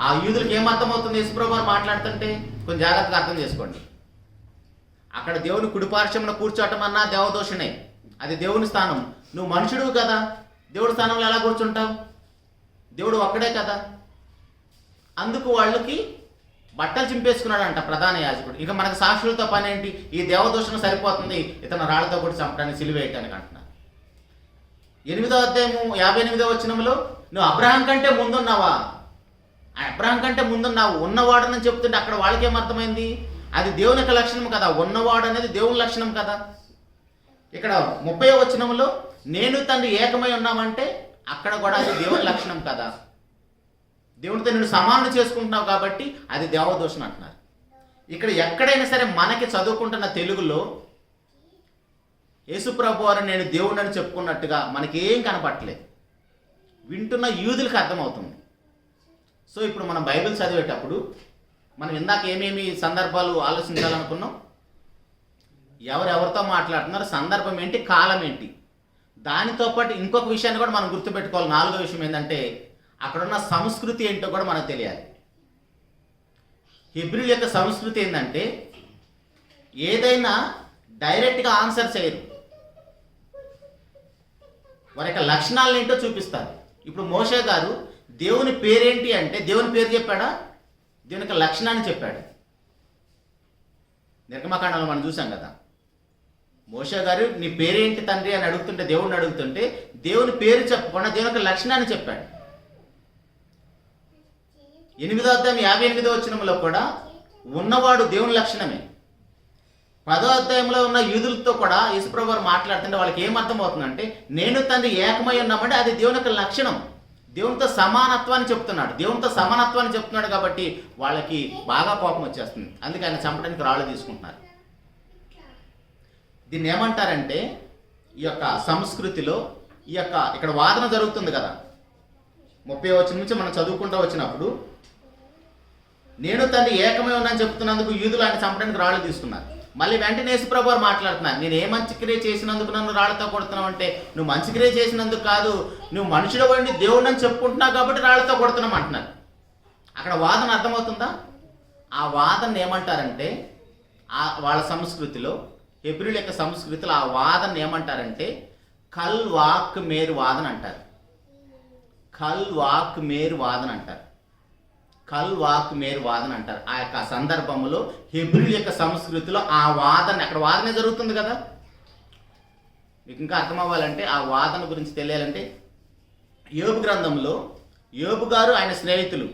ఆ యూదులకు ఏం అర్థమవుతుంది యేసుప్రభు వారు మాట్లాడుతుంటే? కొంచెం జాగ్రత్తగా అర్థం చేసుకోండి. అక్కడ దేవుని కుడిపార్శ్వమున కూర్చోవటం అన్నా దేవదూషణే. అది దేవుని స్థానం. నువ్వు మనుషుడు కదా, దేవుడి స్థానంలో ఎలా కూర్చుంటావు? దేవుడు ఒక్కడే కదా. అందుకు వాళ్ళకి బట్టలు చింపేసుకున్నాడంట ప్రధాన యాజకుడు. ఇక మనకు సాక్షులతో పని ఏంటి? ఈ దేవదూషణ సరిపోతుంది, ఇతను రాళ్లతో కూడా చంపడానికి, సిలువేయటానికి అంటున్నారు. 8వ అధ్యాయము 58వ వచనంలో, నువ్వు అబ్రహాం కంటే ముందున్నావా? అబ్రహాం కంటే ముందున్నావు, ఉన్నవాడని చెప్తుంటే అక్కడ వాళ్ళకేం అర్థమైంది? అది దేవుని యొక్క లక్షణం కదా, ఉన్నవాడు అనేది దేవుని లక్షణం కదా. ఇక్కడ 30వ వచనంలో, నేను తండ్రి ఏకమై ఉన్నామంటే అక్కడ కూడా అది దేవుని లక్షణం కదా. దేవునితో నేను సమానం చేసుకుంటున్నావు కాబట్టి అది దేవదూషణ అంటున్నారు. ఇక్కడ ఎక్కడైనా సరే మనకి చదువుకుంటున్న తెలుగులో యేసుప్రభు వారు నేను దేవుడని చెప్పుకున్నట్టుగా మనకేం కనపట్లేదు. వింటున్న యూదులకు అర్థమవుతుంది. సో ఇప్పుడు మనం బైబిల్ చదివేటప్పుడు మనం ఇందాక ఏమేమి సందర్భాలు ఆలోచించాలనుకున్నాం? ఎవరెవరితో మాట్లాడుతున్నారు, సందర్భం ఏంటి, కాలం ఏంటి. దానితో పాటు ఇంకొక విషయాన్ని కూడా మనం గుర్తుపెట్టుకోవాలి. 4వ విషయం ఏంటంటే అక్కడున్న సంస్కృతి ఏంటో కూడా మనకు తెలియాలి. హెబ్రీయుల యొక్క సంస్కృతి ఏంటంటే ఏదైనా డైరెక్ట్గా ఆన్సర్ చేయరు, వారి యొక్క లక్షణాలు ఏంటో చూపిస్తారు. ఇప్పుడు మోషే గారు దేవుని పేరేంటి అంటే దేవుని పేరు చెప్పాడా? దేవుని యొక్క లక్షణాన్ని చెప్పాడు. నిర్గమకాండంలో మనం చూసాం కదా, మోషే గారు నీ పేరేంటి తండ్రి అని అడుగుతుంటే, దేవుడిని అడుగుతుంటే దేవుని పేరు చెప్పకుండా దేవుని యొక్క లక్షణాన్ని చెప్పాడు. 8వ అధ్యాయం 58వ వచనంలో కూడా ఉన్నవాడు దేవుని లక్షణమే. 10వ అధ్యాయంలో ఉన్న యూదులతో కూడా యేసుప్రభు వారు మాట్లాడుతుంటే వాళ్ళకి ఏమర్థం అవుతుందంటే నేను తండ్రి ఏకమై ఉన్నామంటే అది దేవుని యొక్క లక్షణం. దేవునితో సమానత్వాన్ని చెప్తున్నాడు. దేవునితో సమానత్వాన్ని చెప్తున్నాడు కాబట్టి వాళ్ళకి బాగా కోపం వచ్చేస్తుంది. అందుకే ఆయన చంపడానికి రాళ్ళు తీసుకుంటున్నారు. దీన్ని ఏమంటారంటే ఈ యొక్క సంస్కృతిలో ఈ యొక్క ఇక్కడ వాదన జరుగుతుంది కదా, 30వ వచనం నుంచి మనం చదువుకుంటూ వచ్చినప్పుడు నేను తండ్రి ఏకమై ఉన్నాను చెప్తున్నందుకు యూదులు ఆయన చంపడానికి రాళ్ళు తీసుకున్నారు. మళ్ళీ వెంటనే యేసుప్రభు వారు మాట్లాడుతున్నారు, నేను ఏ మంచి క్రియ చేసినందుకు నన్ను రాళ్లతో కొడుతున్నావు అంటే నువ్వు మంచి క్రియ చేసినందుకు కాదు, నువ్వు మనుషుడు వండి దేవుడు అని చెప్పుకుంటున్నావు కాబట్టి రాళ్లతో కొడుతున్నాం అంటున్నారు. అక్కడ వాదన అర్థమవుతుందా? ఆ వాదన ఏమంటారంటే వాళ్ళ సంస్కృతిలో, హెబ్రీయుల యొక్క సంస్కృతిలో ఆ వాదన ఏమంటారంటే కల్ వాక్ మేరు వాదన అంటారు. కల్ వాక్ మేరు వాదన అంటారు. కల్ వాక్ మేరు వాదన అంటారు. ఆ యొక్క సందర్భంలో హెబ్రీయుల యొక్క సంస్కృతిలో ఆ వాదన, అక్కడ వాదన జరుగుతుంది కదా. మీకు ఇంకా అర్థం అవ్వాలంటే ఆ వాదన గురించి తెలియాలంటే యోబు గ్రంథంలో యోబు గారు ఆయన స్నేహితులు,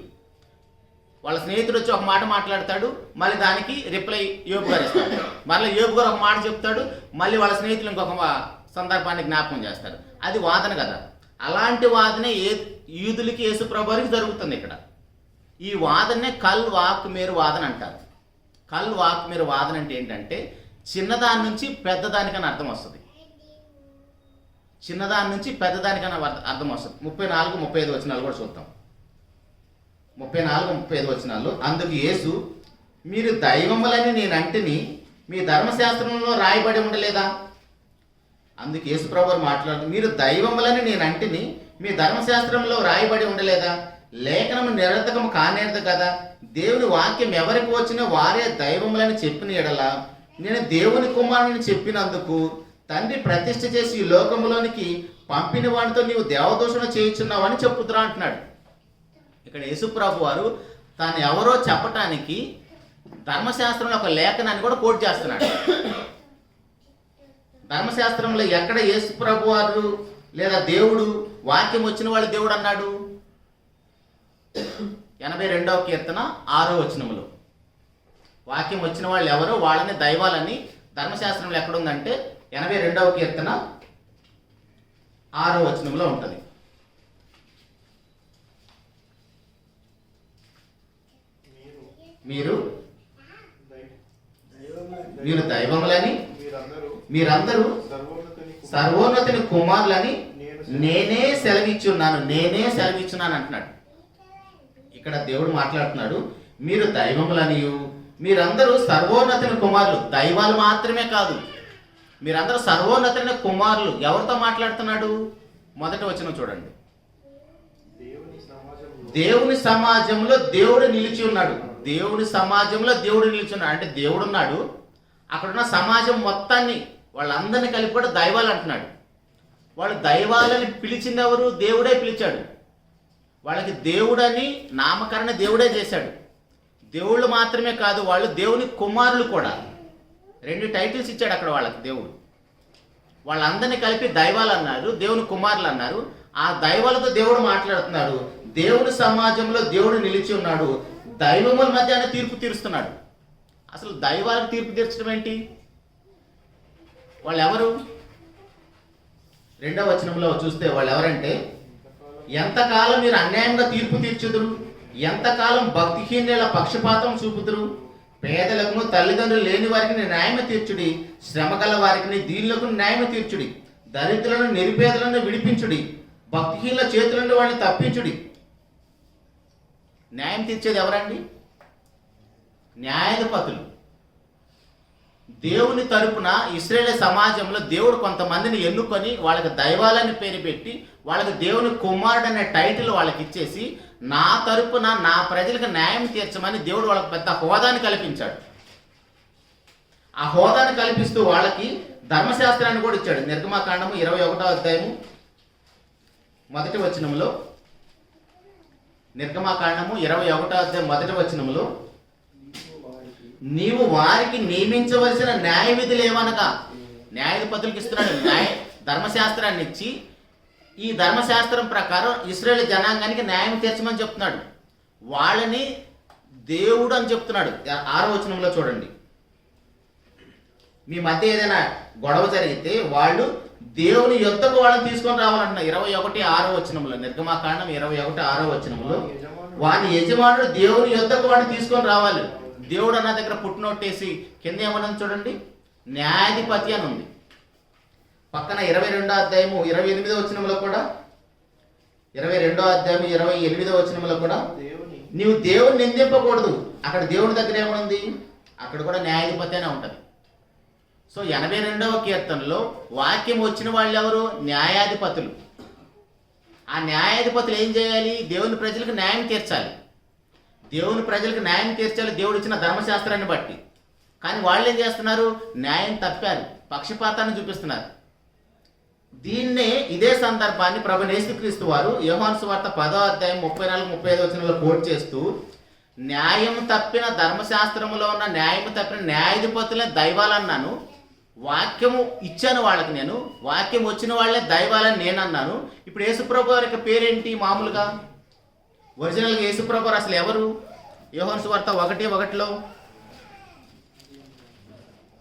వాళ్ళ స్నేహితుడు వచ్చి ఒక మాట మాట్లాడతాడు, మళ్ళీ దానికి రిప్లై యోబు గారు ఇస్తాడు. మళ్ళీ యోబు గారు ఒక మాట చెప్తాడు, మళ్ళీ వాళ్ళ స్నేహితులు ఇంకొక సందర్భాన్ని జ్ఞాపకం చేస్తారు. అది వాదన కదా. అలాంటి వాదనే యూదులకి యేసుప్రభు వారికి జరుగుతుంది ఇక్కడ. ఈ వాదనే కల్ వాక్ మేరు వాదన అంటారు. కల్ వాక్ మేరు వాదన అంటే ఏంటంటే చిన్నదాని నుంచి పెద్దదానికని అర్థం వస్తుంది. చిన్నదాని నుంచి పెద్దదానికని అర్థం వస్తుంది. 34, 35 వచనాలు కూడా చూద్దాం. 34, 35 వచనాల్లో, అందుకు యేసు మీరు దైవములని నేనంటిని మీ ధర్మశాస్త్రంలో రాయబడి ఉండలేదా? అందుకు యేసుప్రభు వారు మాట్లాడుతూ మీరు దైవములని నేనంటిని మీ ధర్మశాస్త్రంలో రాయబడి ఉండలేదా? లేఖనము నిరర్థకము కానేరదు కదా. దేవుని వాక్యం ఎవరికి వచ్చినా వారే దైవములని చెప్పిన ఎడల నేను దేవుని కుమారుని చెప్పినందుకు తండ్రి ప్రతిష్ఠ చేసి ఈ లోకములోనికి పంపిన వాడితో నీవు దేవదూషణ చేయించున్నావు అని చెప్పుతున్నా అంటున్నాడు. ఇక్కడ యేసుప్రభు వారు తాను ఎవరో చెప్పటానికి ధర్మశాస్త్రంలో ఒక లేఖనాన్ని కూడా కోట్ చేస్తున్నాడు. ధర్మశాస్త్రంలో ఎక్కడ యేసుప్రభు వారు లేదా దేవుడు వాక్యం వచ్చిన వాళ్ళు దేవుడు అన్నాడు? 82వ కీర్తన 6వ వచనములో వాక్యం వచ్చిన వాళ్ళు ఎవరో వాళ్ళని దైవాలని ధర్మశాస్త్రంలో ఎక్కడుందంటే 82వ కీర్తన 6వ వచనంలో ఉంటుంది. మీరు దైవములని మీరందరూ సర్వోన్నతుని కుమారులని నేనే సెలవిచ్చున్నాను అంటున్నాడు. ఇక్కడ దేవుడు మాట్లాడుతున్నాడు, మీరు దైవములనియు మీరందరూ సర్వోన్నతుని కుమారులు. దైవాలు మాత్రమే కాదు, మీరందరూ సర్వోన్నతుని కుమారులు. ఎవరితో మాట్లాడుతున్నాడు? మొదటి వచనం చూడండి. దేవుని సమాజంలో దేవుడు నిలిచి ఉన్నాడు. దేవుని సమాజంలో దేవుడు నిలిచి ఉన్నాడు అంటే దేవుడు ఉన్నాడు, అక్కడున్న సమాజం మొత్తాన్ని వాళ్ళందరినీ కలిపి కూడా దైవాలు అంటున్నాడు. వాళ్ళు దైవాలని పిలిచింది ఎవరు? దేవుడే పిలిచాడు. వాళ్ళకి దేవుడని నామకరణ దేవుడే చేశాడు. దేవుళ్ళు మాత్రమే కాదు, వాళ్ళు దేవుని కుమారులు కూడా. 2 టైటిల్స్ ఇచ్చాడు అక్కడ వాళ్ళకి దేవుడు. వాళ్ళందరినీ కలిపి దైవాలు అన్నారు, దేవుని కుమారులు అన్నారు. ఆ దైవాలతో దేవుడు మాట్లాడుతున్నాడు. దేవుని సమాజంలో దేవుడు నిలిచి ఉన్నాడు. దైవముల మధ్య తీర్పు తీరుస్తున్నాడు. అసలు దైవాలకు తీర్పు తీర్చడం ఏంటి? వాళ్ళు ఎవరు? 2వ వచనంలో చూస్తే వాళ్ళు ఎవరంటే, ఎంతకాలం మీరు అన్యాయంగా తీర్పు తీర్చుదురు, ఎంతకాలం భక్తిహీనుల పక్షపాతం చూపుదురు, పేదలకు తల్లిదండ్రులు లేని వారికి న్యాయం తీర్చుడి, శ్రమగల వారికి దీనులకు న్యాయం తీర్చుడి, దరిద్రులను నిరుపేదలను విడిపించుడి, భక్తిహీనుల చేతుల నుండి వాళ్ళని తప్పించుడి. న్యాయం తీర్చేది ఎవరండి? న్యాయాధిపతులు. దేవుని తరపున ఇశ్రాయేలు సమాజంలో దేవుడు కొంతమందిని ఎన్నుకొని వాళ్ళకి దైవాలని పేరు పెట్టి వాళ్ళకి దేవుని కుమారుడు అనే టైటిల్ వాళ్ళకి ఇచ్చేసి, నా తరపున నా ప్రజలకు న్యాయం తీర్చమని దేవుడు వాళ్ళకి పెద్ద హోదాని కల్పించాడు. ఆ హోదాని కల్పిస్తూ వాళ్ళకి ధర్మశాస్త్రాన్ని కూడా ఇచ్చాడు. నిర్గమాకాండము 21వ అధ్యాయము మొదటి వచనంలో, నిర్గమాకాండము 21వ అధ్యాయం మొదటి వచనంలో, నీవు వారికి నియమించవలసిన న్యాయ విధులు ఏమనగా, న్యాయాధిపతులకు ఇస్తున్నాడు ధర్మశాస్త్రాన్ని ఇచ్చి, ఈ ధర్మశాస్త్రం ప్రకారం ఇశ్రాయేలు జనాంగానికి న్యాయం తీర్చమని చెప్తున్నాడు. వాళ్ళని దేవుడు అని చెప్తున్నాడు. 6వ వచనంలో చూడండి, మీ మధ్య ఏదైనా గొడవ జరిగితే వాళ్ళు దేవుని యొద్దకు వాళ్ళని తీసుకొని రావాలంటున్నా. 21:6వ వచనంలో, నిర్గమాకాండం 21:6వ వచనంలో, వాని యజమానుడు దేవుని యొద్దకు వాడిని తీసుకొని రావాలి. దేవుడు అన్న దగ్గర పుట్టినోట్టేసి కింద ఏమన్నది చూడండి, న్యాయాధిపతి అని ఉంది. పక్కన 22వ అధ్యాయము 28వ వచనంలో కూడా, 22వ అధ్యాయం 28వ వచనంలో కూడా, నీవు దేవుని నిందింపకూడదు. అక్కడ దేవుని దగ్గర ఏమనుంది? అక్కడ కూడా న్యాయాధిపతి అనే ఉంటుంది. సో 82వ కీర్తనలో వాక్యం వచ్చిన వాళ్ళు ఎవరు? న్యాయాధిపతులు. ఆ న్యాయాధిపతులు ఏం చేయాలి? దేవుని ప్రజలకు న్యాయం తీర్చాలి. దేవుని ప్రజలకు న్యాయం తీర్చాలి దేవుడు ఇచ్చిన ధర్మశాస్త్రాన్ని బట్టి. కానీ వాళ్ళు ఏం చేస్తున్నారు? న్యాయం తప్పారు, పక్షపాతాన్ని చూపిస్తున్నారు. దీన్నే, ఇదే సందర్భాన్ని ప్రభువైన యేసుక్రీస్తు వారు యోహాను సువార్త 10వ అధ్యాయం 34-35 వచనంలో కోట్ చేస్తూ, న్యాయం తప్పిన ధర్మశాస్త్రంలో ఉన్న న్యాయం తప్పిన న్యాయాధిపతులే దైవాలన్నాను, వాక్యము ఇచ్చాను వాళ్ళకి నేను, వాక్యం వచ్చిన వాళ్ళే దైవాలని నేను అన్నాను. ఇప్పుడు యేసుప్రభు వారి పేరేంటి? మామూలుగా ఒరిజినల్గా యేసుప్రభు వారు అసలు ఎవరు? యోహాను సువార్త 1:1లో,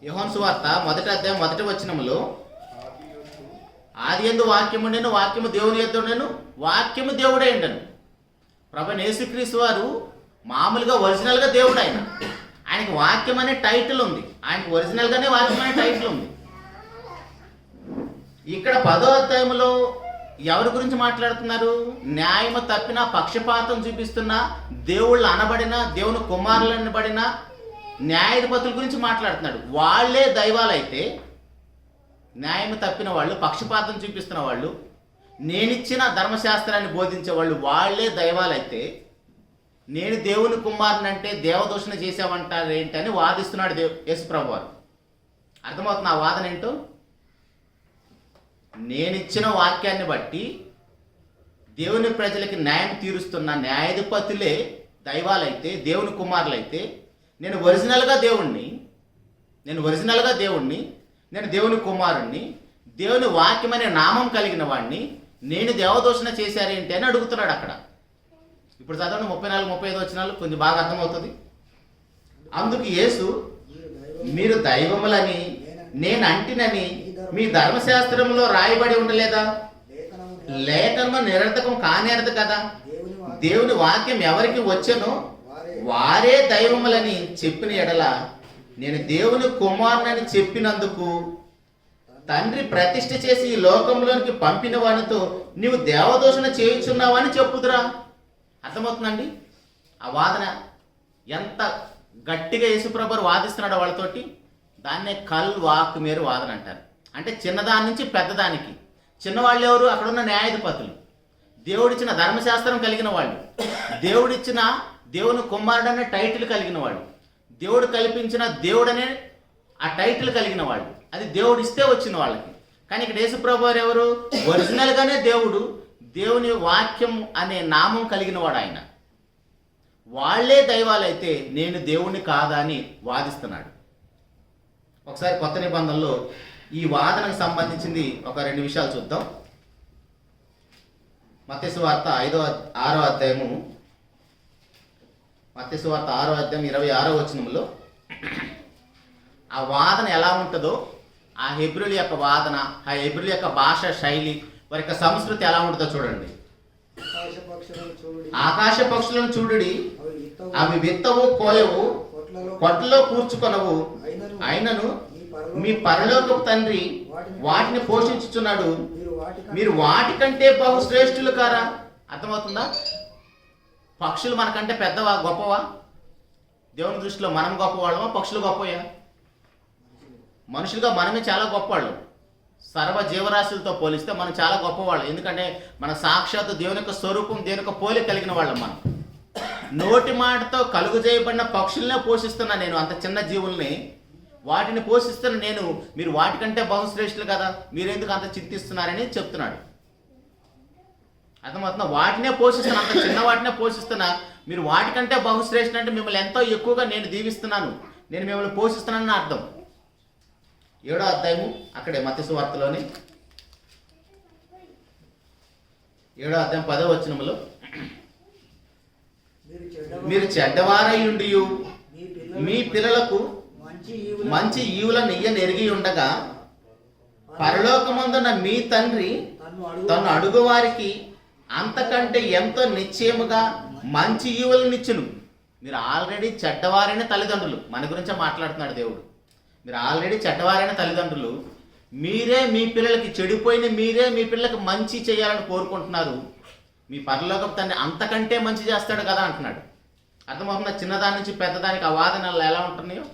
యోహాను సువార్త 1వ అధ్యాయం 1వ వచనంలో, ఆది యందు వాక్యము ఉండెను, వాక్యము దేవుని యొద్ద ఉండెను, వాక్యము దేవుడే ఉండెను. ప్రభువైన యేసుక్రీస్తు వారు మామూలుగా ఒరిజినల్గా దేవుడు. ఆయనకి వాక్యం అనే టైటిల్ ఉంది. ఆయనకి ఒరిజినల్గానే వాక్యం అనే టైటిల్ ఉంది. ఇక్కడ 10వ అధ్యాయంలో ఎవరి గురించి మాట్లాడుతున్నారు? న్యాయము తప్పిన, పక్షపాతం చూపిస్తున్న, దేవుళ్ళు అనబడిన, దేవుని కుమారులు అనబడిన న్యాయాధిపతుల గురించి మాట్లాడుతున్నాడు. వాళ్ళే దైవాలైతే, న్యాయం తప్పిన వాళ్ళు, పక్షపాతం చూపిస్తున్న వాళ్ళు, నేనిచ్చిన ధర్మశాస్త్రాన్ని బోధించే వాళ్ళు, వాళ్ళే దైవాలైతే, నేను దేవుని కుమారుని అంటే దేవదూషణ చేసామంటారు ఏంటని వాదిస్తున్నాడు యేసుప్రభు వారు. అర్థమవుతుంది ఆ వాదన ఏంటో? నేనిచ్చిన వాక్యాన్ని బట్టి దేవుని ప్రజలకి న్యాయం తీరుస్తున్న న్యాయాధిపతులే దైవాలైతే, దేవుని కుమారులైతే, నేను ఒరిజినల్గా దేవుణ్ణి, నేను దేవుని కుమారుణ్ణి, దేవుని వాక్యం అనే నామం కలిగిన వాడిని, నేను దేవదూషణ చేశారేంటి అని అడుగుతున్నాడు అక్కడ. ఇప్పుడు చదవండి 34-35 వచనాలు, కొంచెం బాగా అర్థమవుతుంది. అందుకు యేసు, మీరు దైవములని నేను అంటినని మీ ధర్మశాస్త్రంలో రాయబడి ఉండలేదా? లేఖనము నిరర్థకం కానేరదు కదా. దేవుని వాక్యం ఎవరికి వచ్చెనో వారే దైవములని చెప్పిన ఎడల, నేను దేవుని కుమారునని చెప్పినందుకు తండ్రి ప్రతిష్ఠ చేసి ఈ లోకంలోనికి పంపిన వానితో నీవు దేవదూషణ చేయుచున్నావని చెప్పుదురా. అర్థమవుతుందండి ఆ వాదన ఎంత గట్టిగా యేసుప్రభువు వాదిస్తున్నాడు వాళ్ళతోటి. దాన్నే కల్ వాక్ మేరు వాదన అంటారు. అంటే చిన్నదాని నుంచి పెద్దదానికి. చిన్నవాళ్ళు ఎవరు? అక్కడ ఉన్న న్యాయాధిపతులు, దేవుడిచ్చిన ధర్మశాస్త్రం కలిగిన వాళ్ళు, దేవుని కుమారుడు అనే టైటిల్ కలిగిన వాళ్ళు, దేవుడు కల్పించిన దేవుడనే ఆ టైటిల్ కలిగిన వాళ్ళు. అది దేవుడు ఇస్తే వచ్చిన వాళ్ళకి. కానీ ఇక్కడ యేసుప్రభువు వారు ఎవరు? ఒరిజినల్గానే దేవుడు, దేవుని వాక్యం అనే నామం కలిగిన వాడు ఆయన. వాళ్ళే దైవాలైతే నేను దేవుణ్ణి కాదా అని వాదిస్తున్నాడు. ఒకసారి కొత్త నిబంధనలో ఈ వాదనకు సంబంధించింది ఒక 2 విషయాలు చూద్దాం. మత్తయి సువార్త 6వ అధ్యాయము, మత్తయి సువార్త 6వ అధ్యాయం 26వ వచనంలో ఆ వాదన ఎలా ఉంటుందో, ఆ హెబ్రీయుల యొక్క వాదన, ఆ హెబ్రీయుల యొక్క భాష శైలి, వారి యొక్క సంస్కృతి ఎలా ఉంటుందో చూడండి. ఆకాశ పక్షులను చూడుడి, అవి విత్తవు కోయవు, కొట్లలో కూర్చుకొనవు, అయినను మీ పరలోకపు తండ్రి వాటిని పోషించుచున్నాడు. మీరు వాటికంటే బహుశ్రేష్ఠులు కారా? అర్థమవుతుందా? పక్షులు మనకంటే పెద్దవా, గొప్పవా? దేవుని దృష్టిలో మనం గొప్పవాళ్ళమా, పక్షులు గొప్పయా? మనుషులుగా మనమే చాలా గొప్పవాళ్ళు. సర్వ జీవరాశులతో పోలిస్తే మనం చాలా గొప్పవాళ్ళు. ఎందుకంటే మన సాక్షాత్తు దేవుని యొక్క స్వరూపం, దేవుని యొక్క పోలిక కలిగిన వాళ్ళం మనం. నోటి మాటతో కలుగు చేయబడిన పక్షులనే పోషిస్తున్నా నేను, అంత చిన్న జీవుల్ని వాటిని పోషిస్తున్న నేను. మీరు వాటికంటే బహుశ్రేష్ఠులు కదా, మీరెందుకు అంత చింతిస్తున్నారని చెప్తున్నాడు. అర్థమవుతుందా? వాటినే పోషిస్తున్నా, అంత చిన్న వాటినే పోషిస్తున్నా, మీరు వాటికంటే బహుశ్రేష్ఠులు అంటే మిమ్మల్ని ఎంతో ఎక్కువగా నేను దీవిస్తున్నాను, నేను మిమ్మల్ని పోషిస్తున్నానని అర్థం. 7వ అధ్యాయము అక్కడే మత్తయి సువార్తలోని 7వ అధ్యాయం 10వ వచనములో మీరు చెడ్డవారయుండి మీ పిల్లలకు మంచి ఈవులను నెరిగి ఉండగా పరలోకమందున్న మీ తండ్రి తను అడుగు వారికి అంతకంటే ఎంతో నిశ్చయముగా మంచి ఈవులను ఇచ్చును. మీరు ఆల్రెడీ చెడ్డవారైన తల్లిదండ్రులు, మన గురించే మాట్లాడుతున్నాడు దేవుడు. మీరు ఆల్రెడీ చెడ్డవారైన తల్లిదండ్రులు, మీరే మీ పిల్లలకి చెడిపోయిన మీరే మీ పిల్లలకి మంచి చేయాలని కోరుకుంటున్నారు. మీ పరలోకపు తండ్రి అంతకంటే మంచి చేస్తాడు కదా అంటున్నాడు. అర్థమవుతుందా? చిన్నదాని నుంచి పెద్దదానికి ఆ వాదనలు ఎలా ఉంటున్నాయో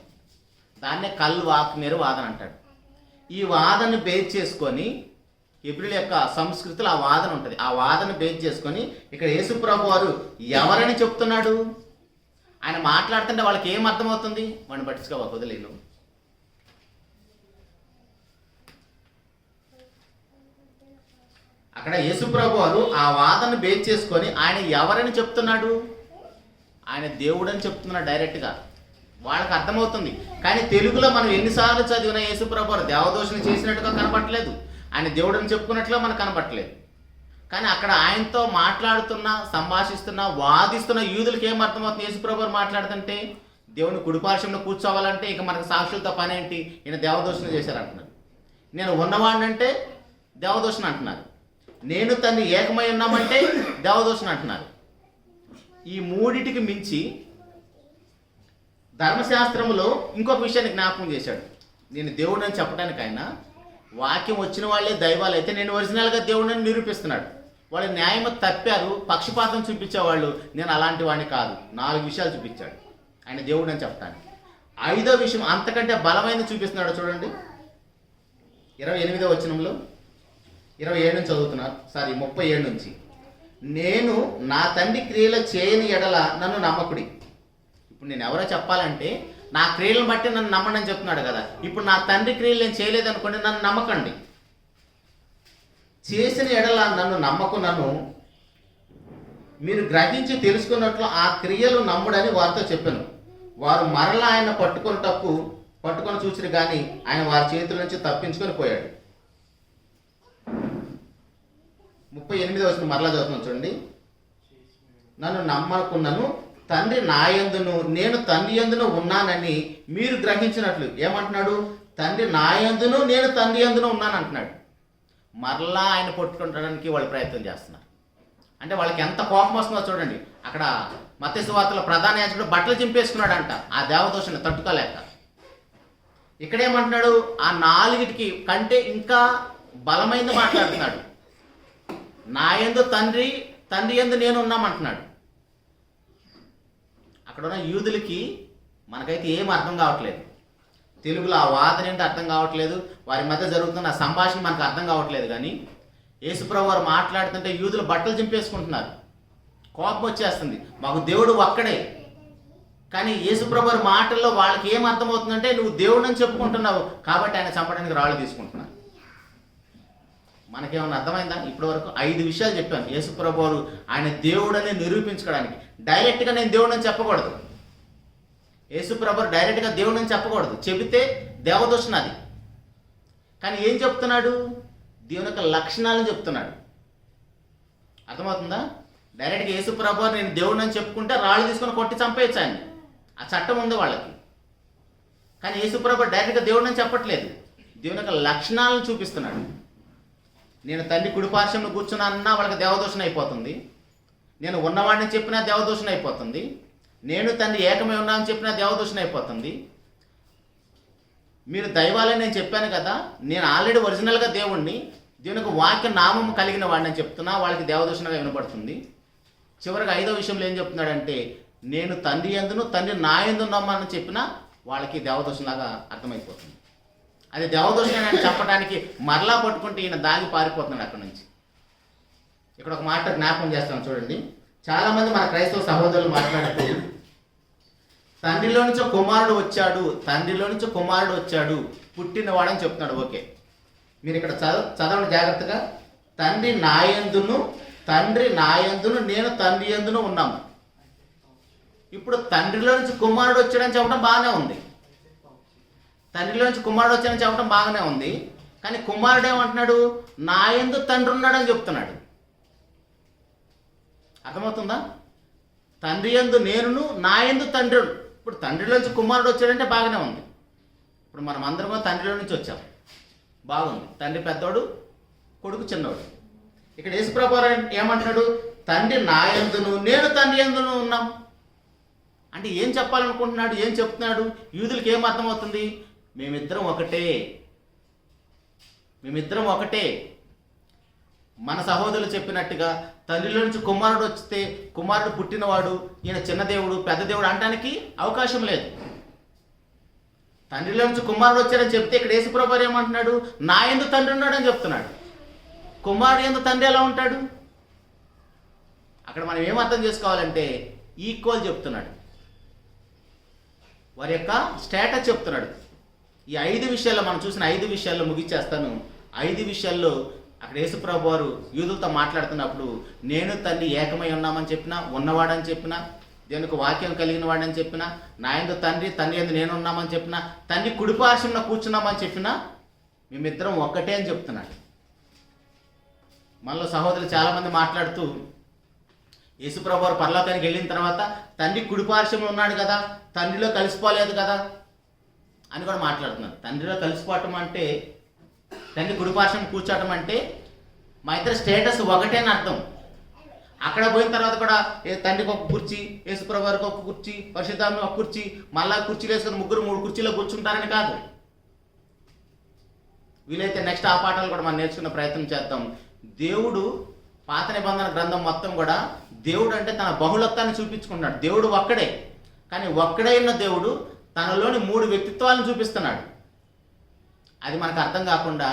దాన్నే కల్ వాక్ మేరు వాదన అంటాడు. ఈ వాదన బేస్ చేసుకొని హెబ్రీయుల యొక్క సంస్కృతిలో ఆ వాదన ఉంటుంది. ఆ వాదన బేస్ చేసుకొని ఇక్కడ యేసుప్రభు వారు ఎవరని చెప్తున్నాడు? ఆయన మాట్లాడుతుంటే వాళ్ళకి ఏం అర్థమవుతుంది? వాడిని పట్టించుకోవాలి, వదిలేను. అక్కడ యేసుప్రభు వారు ఆ వాదన బేస్ చేసుకొని ఆయన ఎవరని చెప్తున్నాడు? ఆయన దేవుడని చెప్తున్నాడు డైరెక్ట్గా. వాళ్ళకి అర్థమవుతుంది. కానీ తెలుగులో మనం ఎన్నిసార్లు చదివిన యేసుప్రభు వారు దేవదూషణ చేసినట్టుగా కనపట్టలేదు, ఆయన దేవుడని చెప్పుకున్నట్లుగా మనకు కనపట్టలేదు. కానీ అక్కడ ఆయనతో మాట్లాడుతున్న, సంభాషిస్తున్న, వాదిస్తున్న యూదులకు ఏం అర్థమవుతుంది? యేసుప్రభు వారు మాట్లాడుతుంటే దేవుని కుడిపార్శ్వంలో కూర్చోవాలంటే ఇక మనకు సాక్షులతో పని ఏంటి? ఈయన దేవదూషణ చేశారంటున్నారు. నేను ఉన్నవాడినంటే దేవదూషణ అంటున్నారు. నేను తన్ని ఏకమై ఉన్నామంటే దేవదూషణ అంటున్నారు. ఈ మూడిటికి మించి ధర్మశాస్త్రంలో ఇంకొక విషయాన్ని జ్ఞాపకం చేశాడు. నేను దేవుడని చెప్పడానికి ఆయన వాక్యం వచ్చిన వాళ్ళే దైవాలు అయితే నేను ఒరిజినల్గా దేవుడని నిరూపిస్తున్నాడు. వాళ్ళు న్యాయం తప్పారు, పక్షపాతం చూపించేవాళ్ళు, నేను అలాంటి వాడిని కాదు. 4 విషయాలు చూపించాడు ఆయన దేవుడు అని చెప్పడానికి. 5వ విషయం అంతకంటే బలమైనది చూపిస్తున్నాడు. చూడండి 28వ వచనంలో 27 నుంచి చదువుతున్నారు, 37 నుంచి. నేను నా తండ్రి క్రియలు చేయని ఎడల నన్ను నమ్మకుడి. ఇప్పుడు నేను ఎవరో చెప్పాలంటే నా క్రియలను బట్టి నన్ను నమ్మండి అని చెప్తున్నాడు కదా. ఇప్పుడు నా తండ్రి క్రియలు నేను చేయలేదు అనుకోండి, నన్ను నమ్మకండి. చేసిన ఎడల నన్ను నమ్మకున్నాను, మీరు గ్రహించి తెలుసుకున్నట్లు ఆ క్రియలు నమ్ముడని వారితో చెప్పాను. వారు మరలా ఆయన పట్టుకొని చూసిరు కానీ ఆయన వారి చేతుల నుంచి తప్పించుకొని పోయాడు. 38వ వచనం మరలా చదువుతున్నాను చూడండి. నన్ను నమ్మకున్నాను, తండ్రి నా యందును నేను తండ్రి యందును ఉన్నానని మీరు గ్రహించినట్లు. ఏమంటున్నాడు? తండ్రి నా యందును నేను తండ్రి యందును ఉన్నాను అంటున్నాడు. మరలా ఆయన పట్టుకుంటాడానికి వాళ్ళు ప్రయత్నం చేస్తున్నారు. అంటే వాళ్ళకి ఎంత కోపం వస్తుందో చూడండి. అక్కడ మత్తయి సువార్తలో ప్రధాన యాజకుడు బట్టలు చింపేసుకున్నాడంట ఆ దేవదూషణ తట్టుకోలేక. ఇక్కడేమంటున్నాడు, ఆ నాలుగిటికి కంటే ఇంకా బలమైంది మాట్లాడుతున్నాడు. నా యందు తండ్రి, తండ్రి యందు నేను ఉన్నామంటున్నాడు. అక్కడ ఉన్న యూదులకి మనకైతే ఏం అర్థం కావట్లేదు. తెలుగులో ఆ వాదన ఏంటో అర్థం కావట్లేదు, వారి మధ్య జరుగుతున్న సంభాషణ మనకు అర్థం కావట్లేదు. కానీ యేసుప్రభు వారు మాట్లాడుతుంటే యూదులు బట్టలు చింపేసుకుంటున్నారు. కోపం వచ్చేస్తుంది, మాకు దేవుడు ఒక్కడే. కానీ యేసుప్రభు వారి మాటల్లో వాళ్ళకి ఏం అర్థమవుతుందంటే, నువ్వు దేవుడు అని చెప్పుకుంటున్నావు కాబట్టి ఆయన చంపడానికి రాళ్ళు తీసుకుంటున్నావు. మనకేమన్నా అర్థమైందా? ఇప్పటి వరకు 5 విషయాలు చెప్పాను యేసుప్రభు వారు ఆయన దేవుడని నిరూపించుకోవడానికి. డైరెక్ట్గా నేను దేవుడని చెప్పకూడదు. యేసుప్రభు వారు డైరెక్ట్గా దేవుడని చెప్పకూడదు, చెబితే దేవదూషణ అది. కానీ ఏం చెప్తున్నాడు? దేవుని యొక్క లక్షణాలను చెప్తున్నాడు. అర్థమవుతుందా? డైరెక్ట్గా యేసుప్రభు వారు నేను దేవుడిని అని చెప్పుకుంటే రాళ్ళు తీసుకొని కొట్టి చంపేయచ్చు ఆయన, ఆ చట్టం ఉంది వాళ్ళకి. కానీ యేసుప్రభు వారు డైరెక్ట్గా దేవుడిని చెప్పట్లేదు, దేవుని యొక్క లక్షణాలను చూపిస్తున్నాడు. నేను తండ్రి కుడిపార్శ్వంలో కూర్చున్నానన్నా వాళ్ళకి దేవదూషణ అయిపోతుంది. నేను ఉన్నవాడిని చెప్పినా దేవదూషణ అయిపోతుంది. నేను తండ్రి ఏకమై ఉన్నానని చెప్పినా దేవదూషణ అయిపోతుంది. మీరు దైవాలని నేను చెప్పాను కదా, నేను ఆల్రెడీ ఒరిజినల్గా దేవుణ్ణి, దేవుని యొక్క వాక్య నామం కలిగిన వాడిని అని చెప్తున్నా, వాళ్ళకి దేవదూషణగా వినపడుతుంది. చివరికి 5వ విషయంలో ఏం చెప్తున్నాడంటే, నేను తండ్రి యందును తండ్రి నా యందు ఉన్నామని చెప్పినా వాళ్ళకి దేవదూషణలాగా అర్థమైపోతుంది. అది దేవదూషణ అని చెప్పడానికి మరలా పట్టుకుంటే ఈయన దాగి పారిపోతున్నాడు అక్కడి నుంచి. ఇక్కడ ఒక మాట జ్ఞాపకం చేస్తాను చూడండి. చాలామంది మన క్రైస్తవ సహోదరులు మాట్లాడుతూ తండ్రిలో నుంచి కుమారుడు వచ్చాడు, తండ్రిలో నుంచి కుమారుడు వచ్చాడు, పుట్టినవాడని చెప్తున్నాడు. ఓకే, మీరు ఇక్కడ చదవండి జాగ్రత్తగా. తండ్రి నాయందును నేను తండ్రి యందును ఉన్నాము. ఇప్పుడు తండ్రిలో నుంచి కుమారుడు వచ్చాడని చెప్పడం బాగానే ఉంది. తండ్రిలో నుంచి కుమారుడు వచ్చాడని చెప్పడం బాగానే ఉంది. కానీ కుమారుడు ఏమంటున్నాడు? నా యందు తండ్రి ఉన్నాడని చెప్తున్నాడు. అర్థమవుతుందా? తండ్రి యందు నేనును, నా యందు తండ్రి. ఇప్పుడు తండ్రిలోంచి కుమారుడు వచ్చాడంటే బాగానే ఉంది. ఇప్పుడు మనం అందరం తండ్రిలో నుంచి వచ్చాం, బాగుంది. తండ్రి పెద్దోడు, కొడుకు చిన్నోడు. ఇక్కడ యేసుప్రభు ఏమంటున్నాడు? తండ్రి నా యందును నేను తండ్రి యందును ఉన్నాం అంటే ఏం చెప్పాలనుకుంటున్నాడు? ఏం చెప్తున్నాడు? యూదులకి ఏం అర్థమవుతుంది? మేమిద్దరం ఒకటే. మన సహోదరులు చెప్పినట్టుగా తండ్రిలో నుంచి కుమారుడు వస్తే కుమారుడు పుట్టినవాడు, ఈయన చిన్న దేవుడు పెద్ద దేవుడు అనడానికి అవకాశం లేదు. తండ్రిలో నుంచి కుమారుడు వచ్చాడని చెప్తే ఇక్కడ యేసుప్రభు ఏమంటున్నాడు? నా యందు తండ్రి ఉన్నాడని చెప్తున్నాడు. కుమారుడు యందు తండ్రి ఎలా ఉంటాడు? అక్కడ మనం ఏం అర్థం చేసుకోవాలంటే ఈక్వల్ చెప్తున్నాడు, వారి యొక్క స్టేటస్ చెప్తున్నాడు. ఈ 5 విషయాల్లో మనం చూసిన 5 విషయాల్లో ముగించేస్తాను. 5 విషయాల్లో అక్కడ యేసుప్రభు వారు యూదులతో మాట్లాడుతున్నప్పుడు నేను తండ్రి ఏకమై ఉన్నామని చెప్పినా, ఉన్నవాడని చెప్పినా, దేవునికి వాక్యం కలిగిన వాడని చెప్పినా, నా యందు తండ్రి యందు నేను ఉన్నామని చెప్పినా, తండ్రి కుడిపార్శ్వంలో కూర్చున్నామని చెప్పినా మేమిద్దరం ఒక్కటే అని చెప్తున్నాడు. మనలో సహోదరులు చాలామంది మాట్లాడుతూ యేసుప్రభు వారు పరలోకానికి వెళ్ళిన తర్వాత తండ్రి కుడిపార్శ్వంలో ఉన్నాడు కదా, తండ్రిలో కలిసిపోలేదు కదా అని కూడా మాట్లాడుతున్నారు. తండ్రిలో కలిసిపోవటం అంటే, తండ్రి కుడిపార్శ్వం కూర్చోవటం అంటే మా ఇద్దరు స్టేటస్ ఒకటే అని అర్థం. అక్కడ పోయిన తర్వాత కూడా తండ్రికి ఒక కుర్చీ, యేసుప్రభు వారికి ఒక కుర్చీ, పరిశుద్ధాత్మకు ఒక కుర్చీ, మళ్ళా కుర్చీలు వేసుకొని 3 కుర్చీలో కూర్చుంటారని కాదు. వీలైతే నెక్స్ట్ ఆ పాఠాలు కూడా మనం నేర్చుకునే ప్రయత్నం చేద్దాం. దేవుడు పాత నిబంధన గ్రంథం మొత్తం కూడా దేవుడు అంటే తన బహుళత్వాన్ని చూపించుకుంటున్నాడు. దేవుడు ఒక్కడే, కానీ ఒక్కడే ఉన్న దేవుడు తనలోని 3 వ్యక్తిత్వాలను చూపిస్తున్నాడు. అది మనకు అర్థం కాకుండా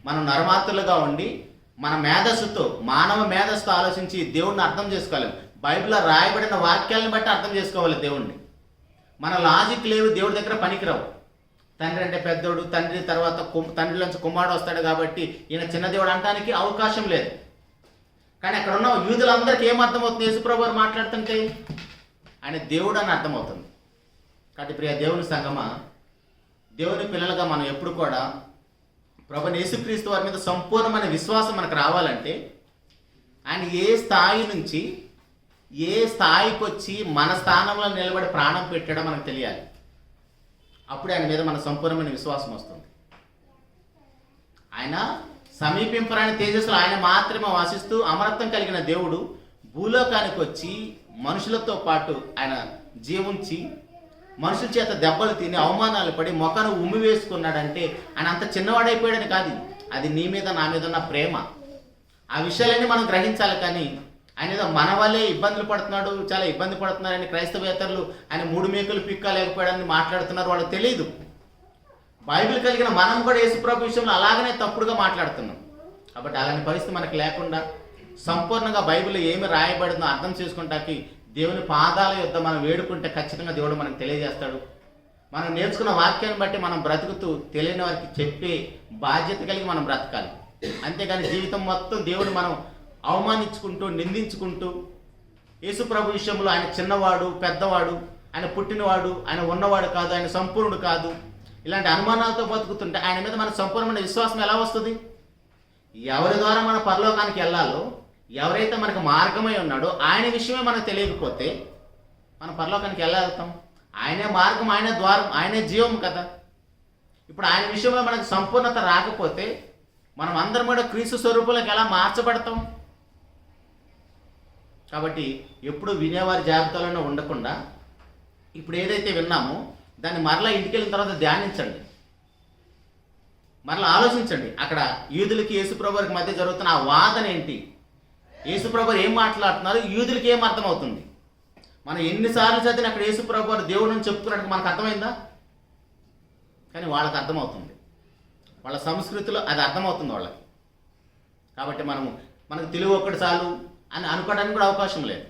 మనం నరమాత్రులుగా ఉండి మన మేధస్సుతో, మానవ మేధస్సుతో ఆలోచించి దేవుడిని అర్థం చేసుకోవాలి. బైబిల్లో రాయబడిన వాక్యాలను బట్టి అర్థం చేసుకోవాలి దేవుణ్ణి. మన లాజిక్ లేవు దేవుడి దగ్గర పనికిరావు. తండ్రి అంటే పెద్దోడు, తండ్రి తర్వాత తండ్రిలోంచి కుమారుడు వస్తాడు కాబట్టి ఈయన చిన్న దేవుడు అనడానికి అవకాశం లేదు. కానీ అక్కడ ఉన్న యూదులందరికీ ఏం అర్థమవుతుంది? యేసుప్రభు వారు మాట్లాడుతుంటే ఆయన దేవుడు అని అర్థమవుతుంది. కాబట్టి ప్రియ దేవుని సంగమా, దేవుని పిల్లలుగా మనం ఎప్పుడు కూడా ప్రభువైన యేసుక్రీస్తు వారి మీద సంపూర్ణమైన విశ్వాసం మనకు రావాలంటే ఆయన ఏ స్థాయి నుంచి ఏ స్థాయికి వచ్చి మన స్థానంలో నిలబడి ప్రాణం పెట్టాడో మనకు తెలియాలి. అప్పుడు ఆయన మీద మన సంపూర్ణమైన విశ్వాసం వస్తుంది. ఆయన సమీపింపరాని తేజస్సులో ఆయన మాత్రమే వాసిస్తూ అమరత్వం కలిగిన దేవుడు భూలోకానికి వచ్చి మనుషులతో పాటు ఆయన జీవించి మనుషుల చేత దెబ్బలు తిని అవమానాలు పడి మొక్కను ఉమ్మి వేసుకున్నాడంటే ఆయన అంత చిన్నవాడైపోయాడని కాదు, అది నీ మీద నా మీద ఉన్న ప్రేమ. ఆ విషయాలన్నీ మనం గ్రహించాలి. కానీ ఆయన ఏదో మన వల్లే ఇబ్బందులు పడుతున్నాడు, చాలా ఇబ్బంది పడుతున్నారని క్రైస్తవేతరులు ఆయన 3 మేకులు పిక్కలేకపోయాడని మాట్లాడుతున్నారు. వాళ్ళకి తెలియదు. బైబిల్ కలిగిన మనం కూడా యేసుప్రభు విషయంలో అలాగనే తప్పుడుగా మాట్లాడుతున్నాం. కాబట్టి అలాంటి పరిస్థితి మనకు లేకుండా సంపూర్ణంగా బైబిల్లో ఏమి రాయబడిందో అర్థం చేసుకుంటాకి దేవుని పాదాల యొద్ద మనం వేడుకుంటే ఖచ్చితంగా దేవుడు మనకు తెలియజేస్తాడు. మనం నేర్చుకున్న వాక్యాన్ని బట్టి మనం బ్రతుకుతూ తెలియని వారికి చెప్పే బాధ్యత కలిగి మనం బ్రతకాలి. అంతేగాని జీవితం మొత్తం దేవుడు మనం అవమానించుకుంటూ నిందించుకుంటూ యేసుప్రభు విషయంలో ఆయన చిన్నవాడు పెద్దవాడు, ఆయన పుట్టినవాడు, ఆయన ఉన్నవాడు కాదు, ఆయన సంపూర్ణుడు కాదు, ఇలాంటి అనుమానాలతో బతుకుతుంటే ఆయన మీద మన సంపూర్ణమైన విశ్వాసం ఎలా వస్తుంది? ఎవరి ద్వారా మన పరలోకానికి వెళ్ళాలో, ఎవరైతే మనకు మార్గమై ఉన్నాడో ఆయన విషయమే మనకు తెలియకపోతే మనం పరలోకానికి ఎలా వెళ్తాం? ఆయనే మార్గం, ఆయనే ద్వారం, ఆయనే జీవం కదా. ఇప్పుడు ఆయన విషయంలో మనకు సంపూర్ణత రాకపోతే మనం అందరం కూడా క్రీస్తు స్వరూపులకు ఎలా మార్చబడతాం? కాబట్టి ఎప్పుడు వినేవారి జాబితాలోనే ఉండకుండా ఇప్పుడు ఏదైతే విన్నామో దాన్ని మరలా ఇంటికి వెళ్ళిన తర్వాత ధ్యానించండి, మరలా ఆలోచించండి. అక్కడ యూదులకి యేసుప్రభువుకి మధ్య జరుగుతున్న ఆ వాదన ఏంటి? యేసుప్రభు ఏం మాట్లాడుతున్నారు, యూదులకి ఏం అర్థమవుతుంది? మనం ఎన్నిసార్లు చదివిన అక్కడ యేసుప్రభు దేవుడిని చెప్పుకున్నట్టు మనకు అర్థమైందా? కానీ వాళ్ళకి అర్థమవుతుంది, వాళ్ళ సంస్కృతిలో అది అర్థమవుతుంది వాళ్ళకి. కాబట్టి మనకు తెలుగు ఒక్కటి చాలు అని అనుకోవడానికి కూడా అవకాశం లేదు.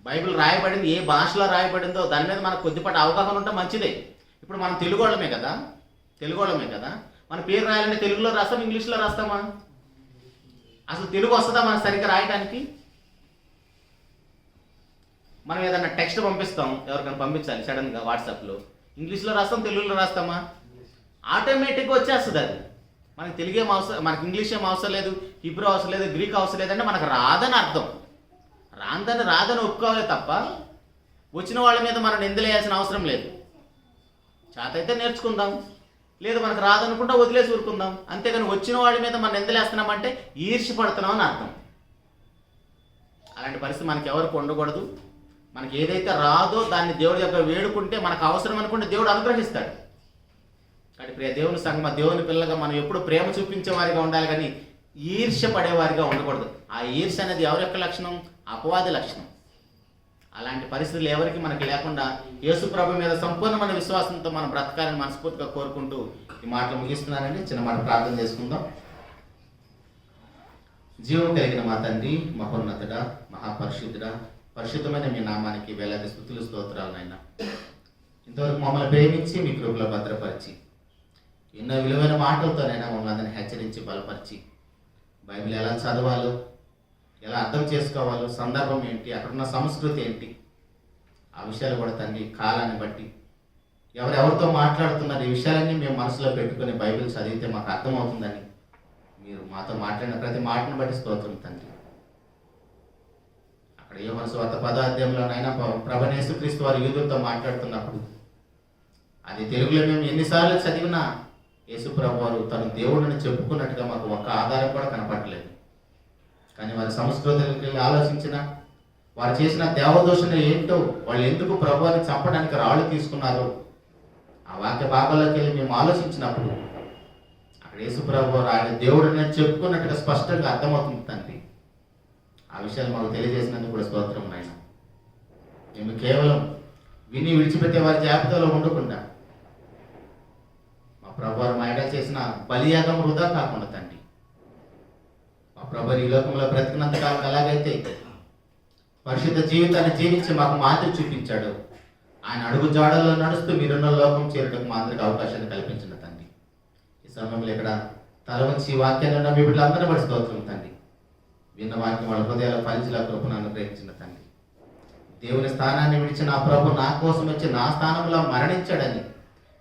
బైబిల్ రాయబడింది ఏ భాషలో రాయబడిందో దాని మీద మనకు కొద్దిపాటి అవగాహన ఉంటే మంచిదే. ఇప్పుడు మనం తెలుగు వాళ్ళమే కదా, మన పేరు రాయాలంటే తెలుగులో రాస్తాం, ఇంగ్లీష్లో రాస్తామా? అసలు తెలుగు వస్తుందా మనం సరిగ్గా రాయడానికి? మనం ఏదన్నా టెక్స్ట్ పంపిస్తాం, ఎవరికైనా పంపించాలి సడన్గా వాట్సాప్లో, ఇంగ్లీష్లో రాస్తాం, తెలుగులో రాస్తామా? ఆటోమేటిక్గా వచ్చేస్తుంది అది. మనకి తెలుగు ఏం అవసరం, మనకి ఇంగ్లీష్ ఏం అవసరం లేదు, హిబ్రూ అవసరం లేదు, గ్రీక్ అవసరం లేదంటే మనకు రాదని అర్థం. రాదని ఒప్పుకోవాలి తప్ప వచ్చిన వాళ్ళ మీద మనం నిందలేయాల్సిన అవసరం లేదు. చేతైతే నేర్చుకుందాం, లేదు మనకు రాదనుకుంటా వదిలేసి ఊరుకుందాం. అంతేగాని వచ్చిన వాళ్ళ మీద మనం నిందలేస్తున్నామంటే ఈర్ష్యపడుతున్నాం అని అర్థం. అలాంటి పరిస్థితి మనకి ఎవరికి ఉండకూడదు. మనకి ఏదైతే రాదో దాన్ని దేవుడి దగ్గర వేడుకుంటే మనకు అవసరం అనుకుంటే దేవుడు అనుగ్రహిస్తాడు. కాబట్టి ప్రియ దేవుని సంగమ, దేవుని పిల్లగా మనం ఎప్పుడు ప్రేమ చూపించే వారిగా ఉండాలి, కానీ ఈర్ష్య పడేవారిగా ఉండకూడదు. ఆ ఈర్ష్య అనేది ఎవరి యొక్క లక్షణం? అపవాది లక్షణం. అలాంటి పరిస్థితులు ఎవరికి మనకి లేకుండా యేసుప్రభు మీద సంపూర్ణమైన విశ్వాసంతో మనం బ్రతకాలని మనస్ఫూర్తిగా కోరుకుంటూ ఈ మాటలు ముగిస్తున్నానండి. చిన్న మాట ప్రార్థన చేసుకుందాం. జీవం కలిగిన మా తండ్రి, మహోన్నతుడా, మహాపరిశుద్ధుడా, పరిశుద్ధమైన మీ నామానికి వేలాది స్తుతులు స్తోత్రాలు నాయన. ఇంతవరకు మమ్మల్ని ప్రేమించి మీ కృపలో భద్రపరిచి ఎన్నో విలువైన మాటలతోనైనా మమ్మల్ని అందరినీ హెచ్చరించి బలపరిచి బైబిల్ ఎలా చదవాలో, ఎలా అర్థం చేసుకోవాలో, సందర్భం ఏంటి, అక్కడున్న సంస్కృతి ఏంటి, ఆ విషయాలు కూడా తండ్రి కాలాన్ని బట్టి ఎవరెవరితో మాట్లాడుతున్నారు ఈ విషయాలన్నీ మేము మనసులో పెట్టుకుని బైబిల్ చదివితే మాకు అర్థమవుతుందని మీరు మాతో మాట్లాడిన ప్రతి మాటను బట్టి స్తోత్రం తండ్రి. అక్కడ యోహాను సువార్త 10వ అధ్యాయంలోనైనా ప్రభువైన యేసుక్రీస్తు వారు యూదులతో మాట్లాడుతున్నప్పుడు అది తెలుగులో మేము ఎన్నిసార్లు చదివినా యేసుప్రభు వారు తను దేవుడిని చెప్పుకున్నట్టుగా మాకు ఒక్క ఆధారం కూడా కనపడలేదు. కానీ వారి సంస్కృతికి ఆలోచించిన వారు చేసిన దేవదోషణ ఏంటో, వాళ్ళు ఎందుకు ప్రభువుని చంపడానికి రాళ్ళు తీసుకున్నారో ఆ వాక్య భాగంలోకి వెళ్ళి మేము ఆలోచించినప్పుడు అక్కడ యేసుప్రభు వారు ఆయన దేవుడిని చెప్పుకున్నట్టుగా స్పష్టంగా అర్థమవుతుంది తండ్రి. ఆ విషయాలు మాకు తెలియజేసినందుకు కూడా స్తోత్రం నాయన. మేము కేవలం విని విడిచిపెట్టే వారి జాబితాలో ఉండకుండా మా ప్రభువారు మా ఎడ చేసిన బలియాగం వృధా కాకుండా తండ్రి, మా ప్రభు ఈ లోకంలో బ్రతికినంత కాలం ఎలాగైతే పరిశుద్ధ జీవితాన్ని జీవించి మాకు మాదిరి చూపించాడు, ఆయన అడుగు జాడల్లో నడుస్తూ మీరున్న లోకం చేరుటకు మా అందరికి అవకాశాన్ని కల్పించిన తండ్రి. ఈ సమయంలో ఇక్కడ తల వంచి వాక్యాన్ని మీ బిడ్డలందరూ బట్టి స్తోత్రం తండ్రి. విన్న వాక్యం వాళ్ళ హృదయాల ఫలించిన కృపను అనుగ్రహించిన తండ్రి. దేవుని స్థానాన్ని విడిచిన ఆ ప్రభు నా కోసం వచ్చి నా స్థానంలో మరణించాడని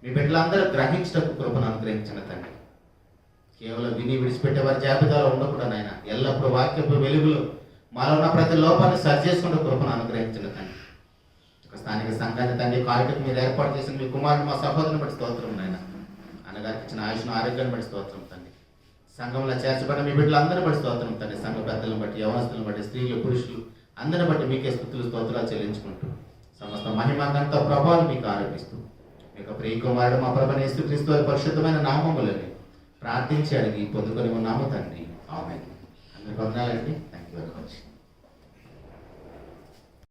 మీ బిడ్డలందరూ గ్రహించటకు కృపను అనుగ్రహించిన తండ్రి. కేవలం విని విడిచిపెట్టే వారి జాబితాలో ఉండకుండా నాయన ఎల్లప్పుడూ వాక్యపు వెలుగులో మాలో ఉన్న ప్రతి లోపాన్ని సరి చేసుకుంటూ కృపను అనుగ్రహించిన తండ్రి. ఒక స్థానిక సంఘాన్ని తండ్రి కార్యకు మీరు ఏర్పాటు చేసిన మీ కుమారుడు మా సహోదరుని బట్టి స్తోత్రం నాయన. అన్నగారికి ఇచ్చిన ఆయుష్ను ఆరోగ్యాన్ని బట్టి స్తోత్రం తండ్రి. సంఘంలో చేర్చబడిన మీ బిడ్డలందరూ బట్టి స్తోత్రం తండ్రి. సంఘ పెద్దలను బట్టి, యవనస్తులను బట్టి, స్త్రీలు పురుషులు అందరిని బట్టి మీకే స్తుతులు స్తోత్రాలు చెల్లించుకుంటూ సమస్త మహిమకంత ప్రభావం మీకు ఆరోపిస్తూ మీ యొక్క ప్రియ కుమారుడు మా ప్రభువైన యేసుక్రీస్తు వారి పరిశుద్ధమైన నామములని ప్రార్థించి అడిగి పొందుకొని ఉన్నాము తండ్రి. ఆమేన్. అందరికీ వందనాలండి. Thank you very much.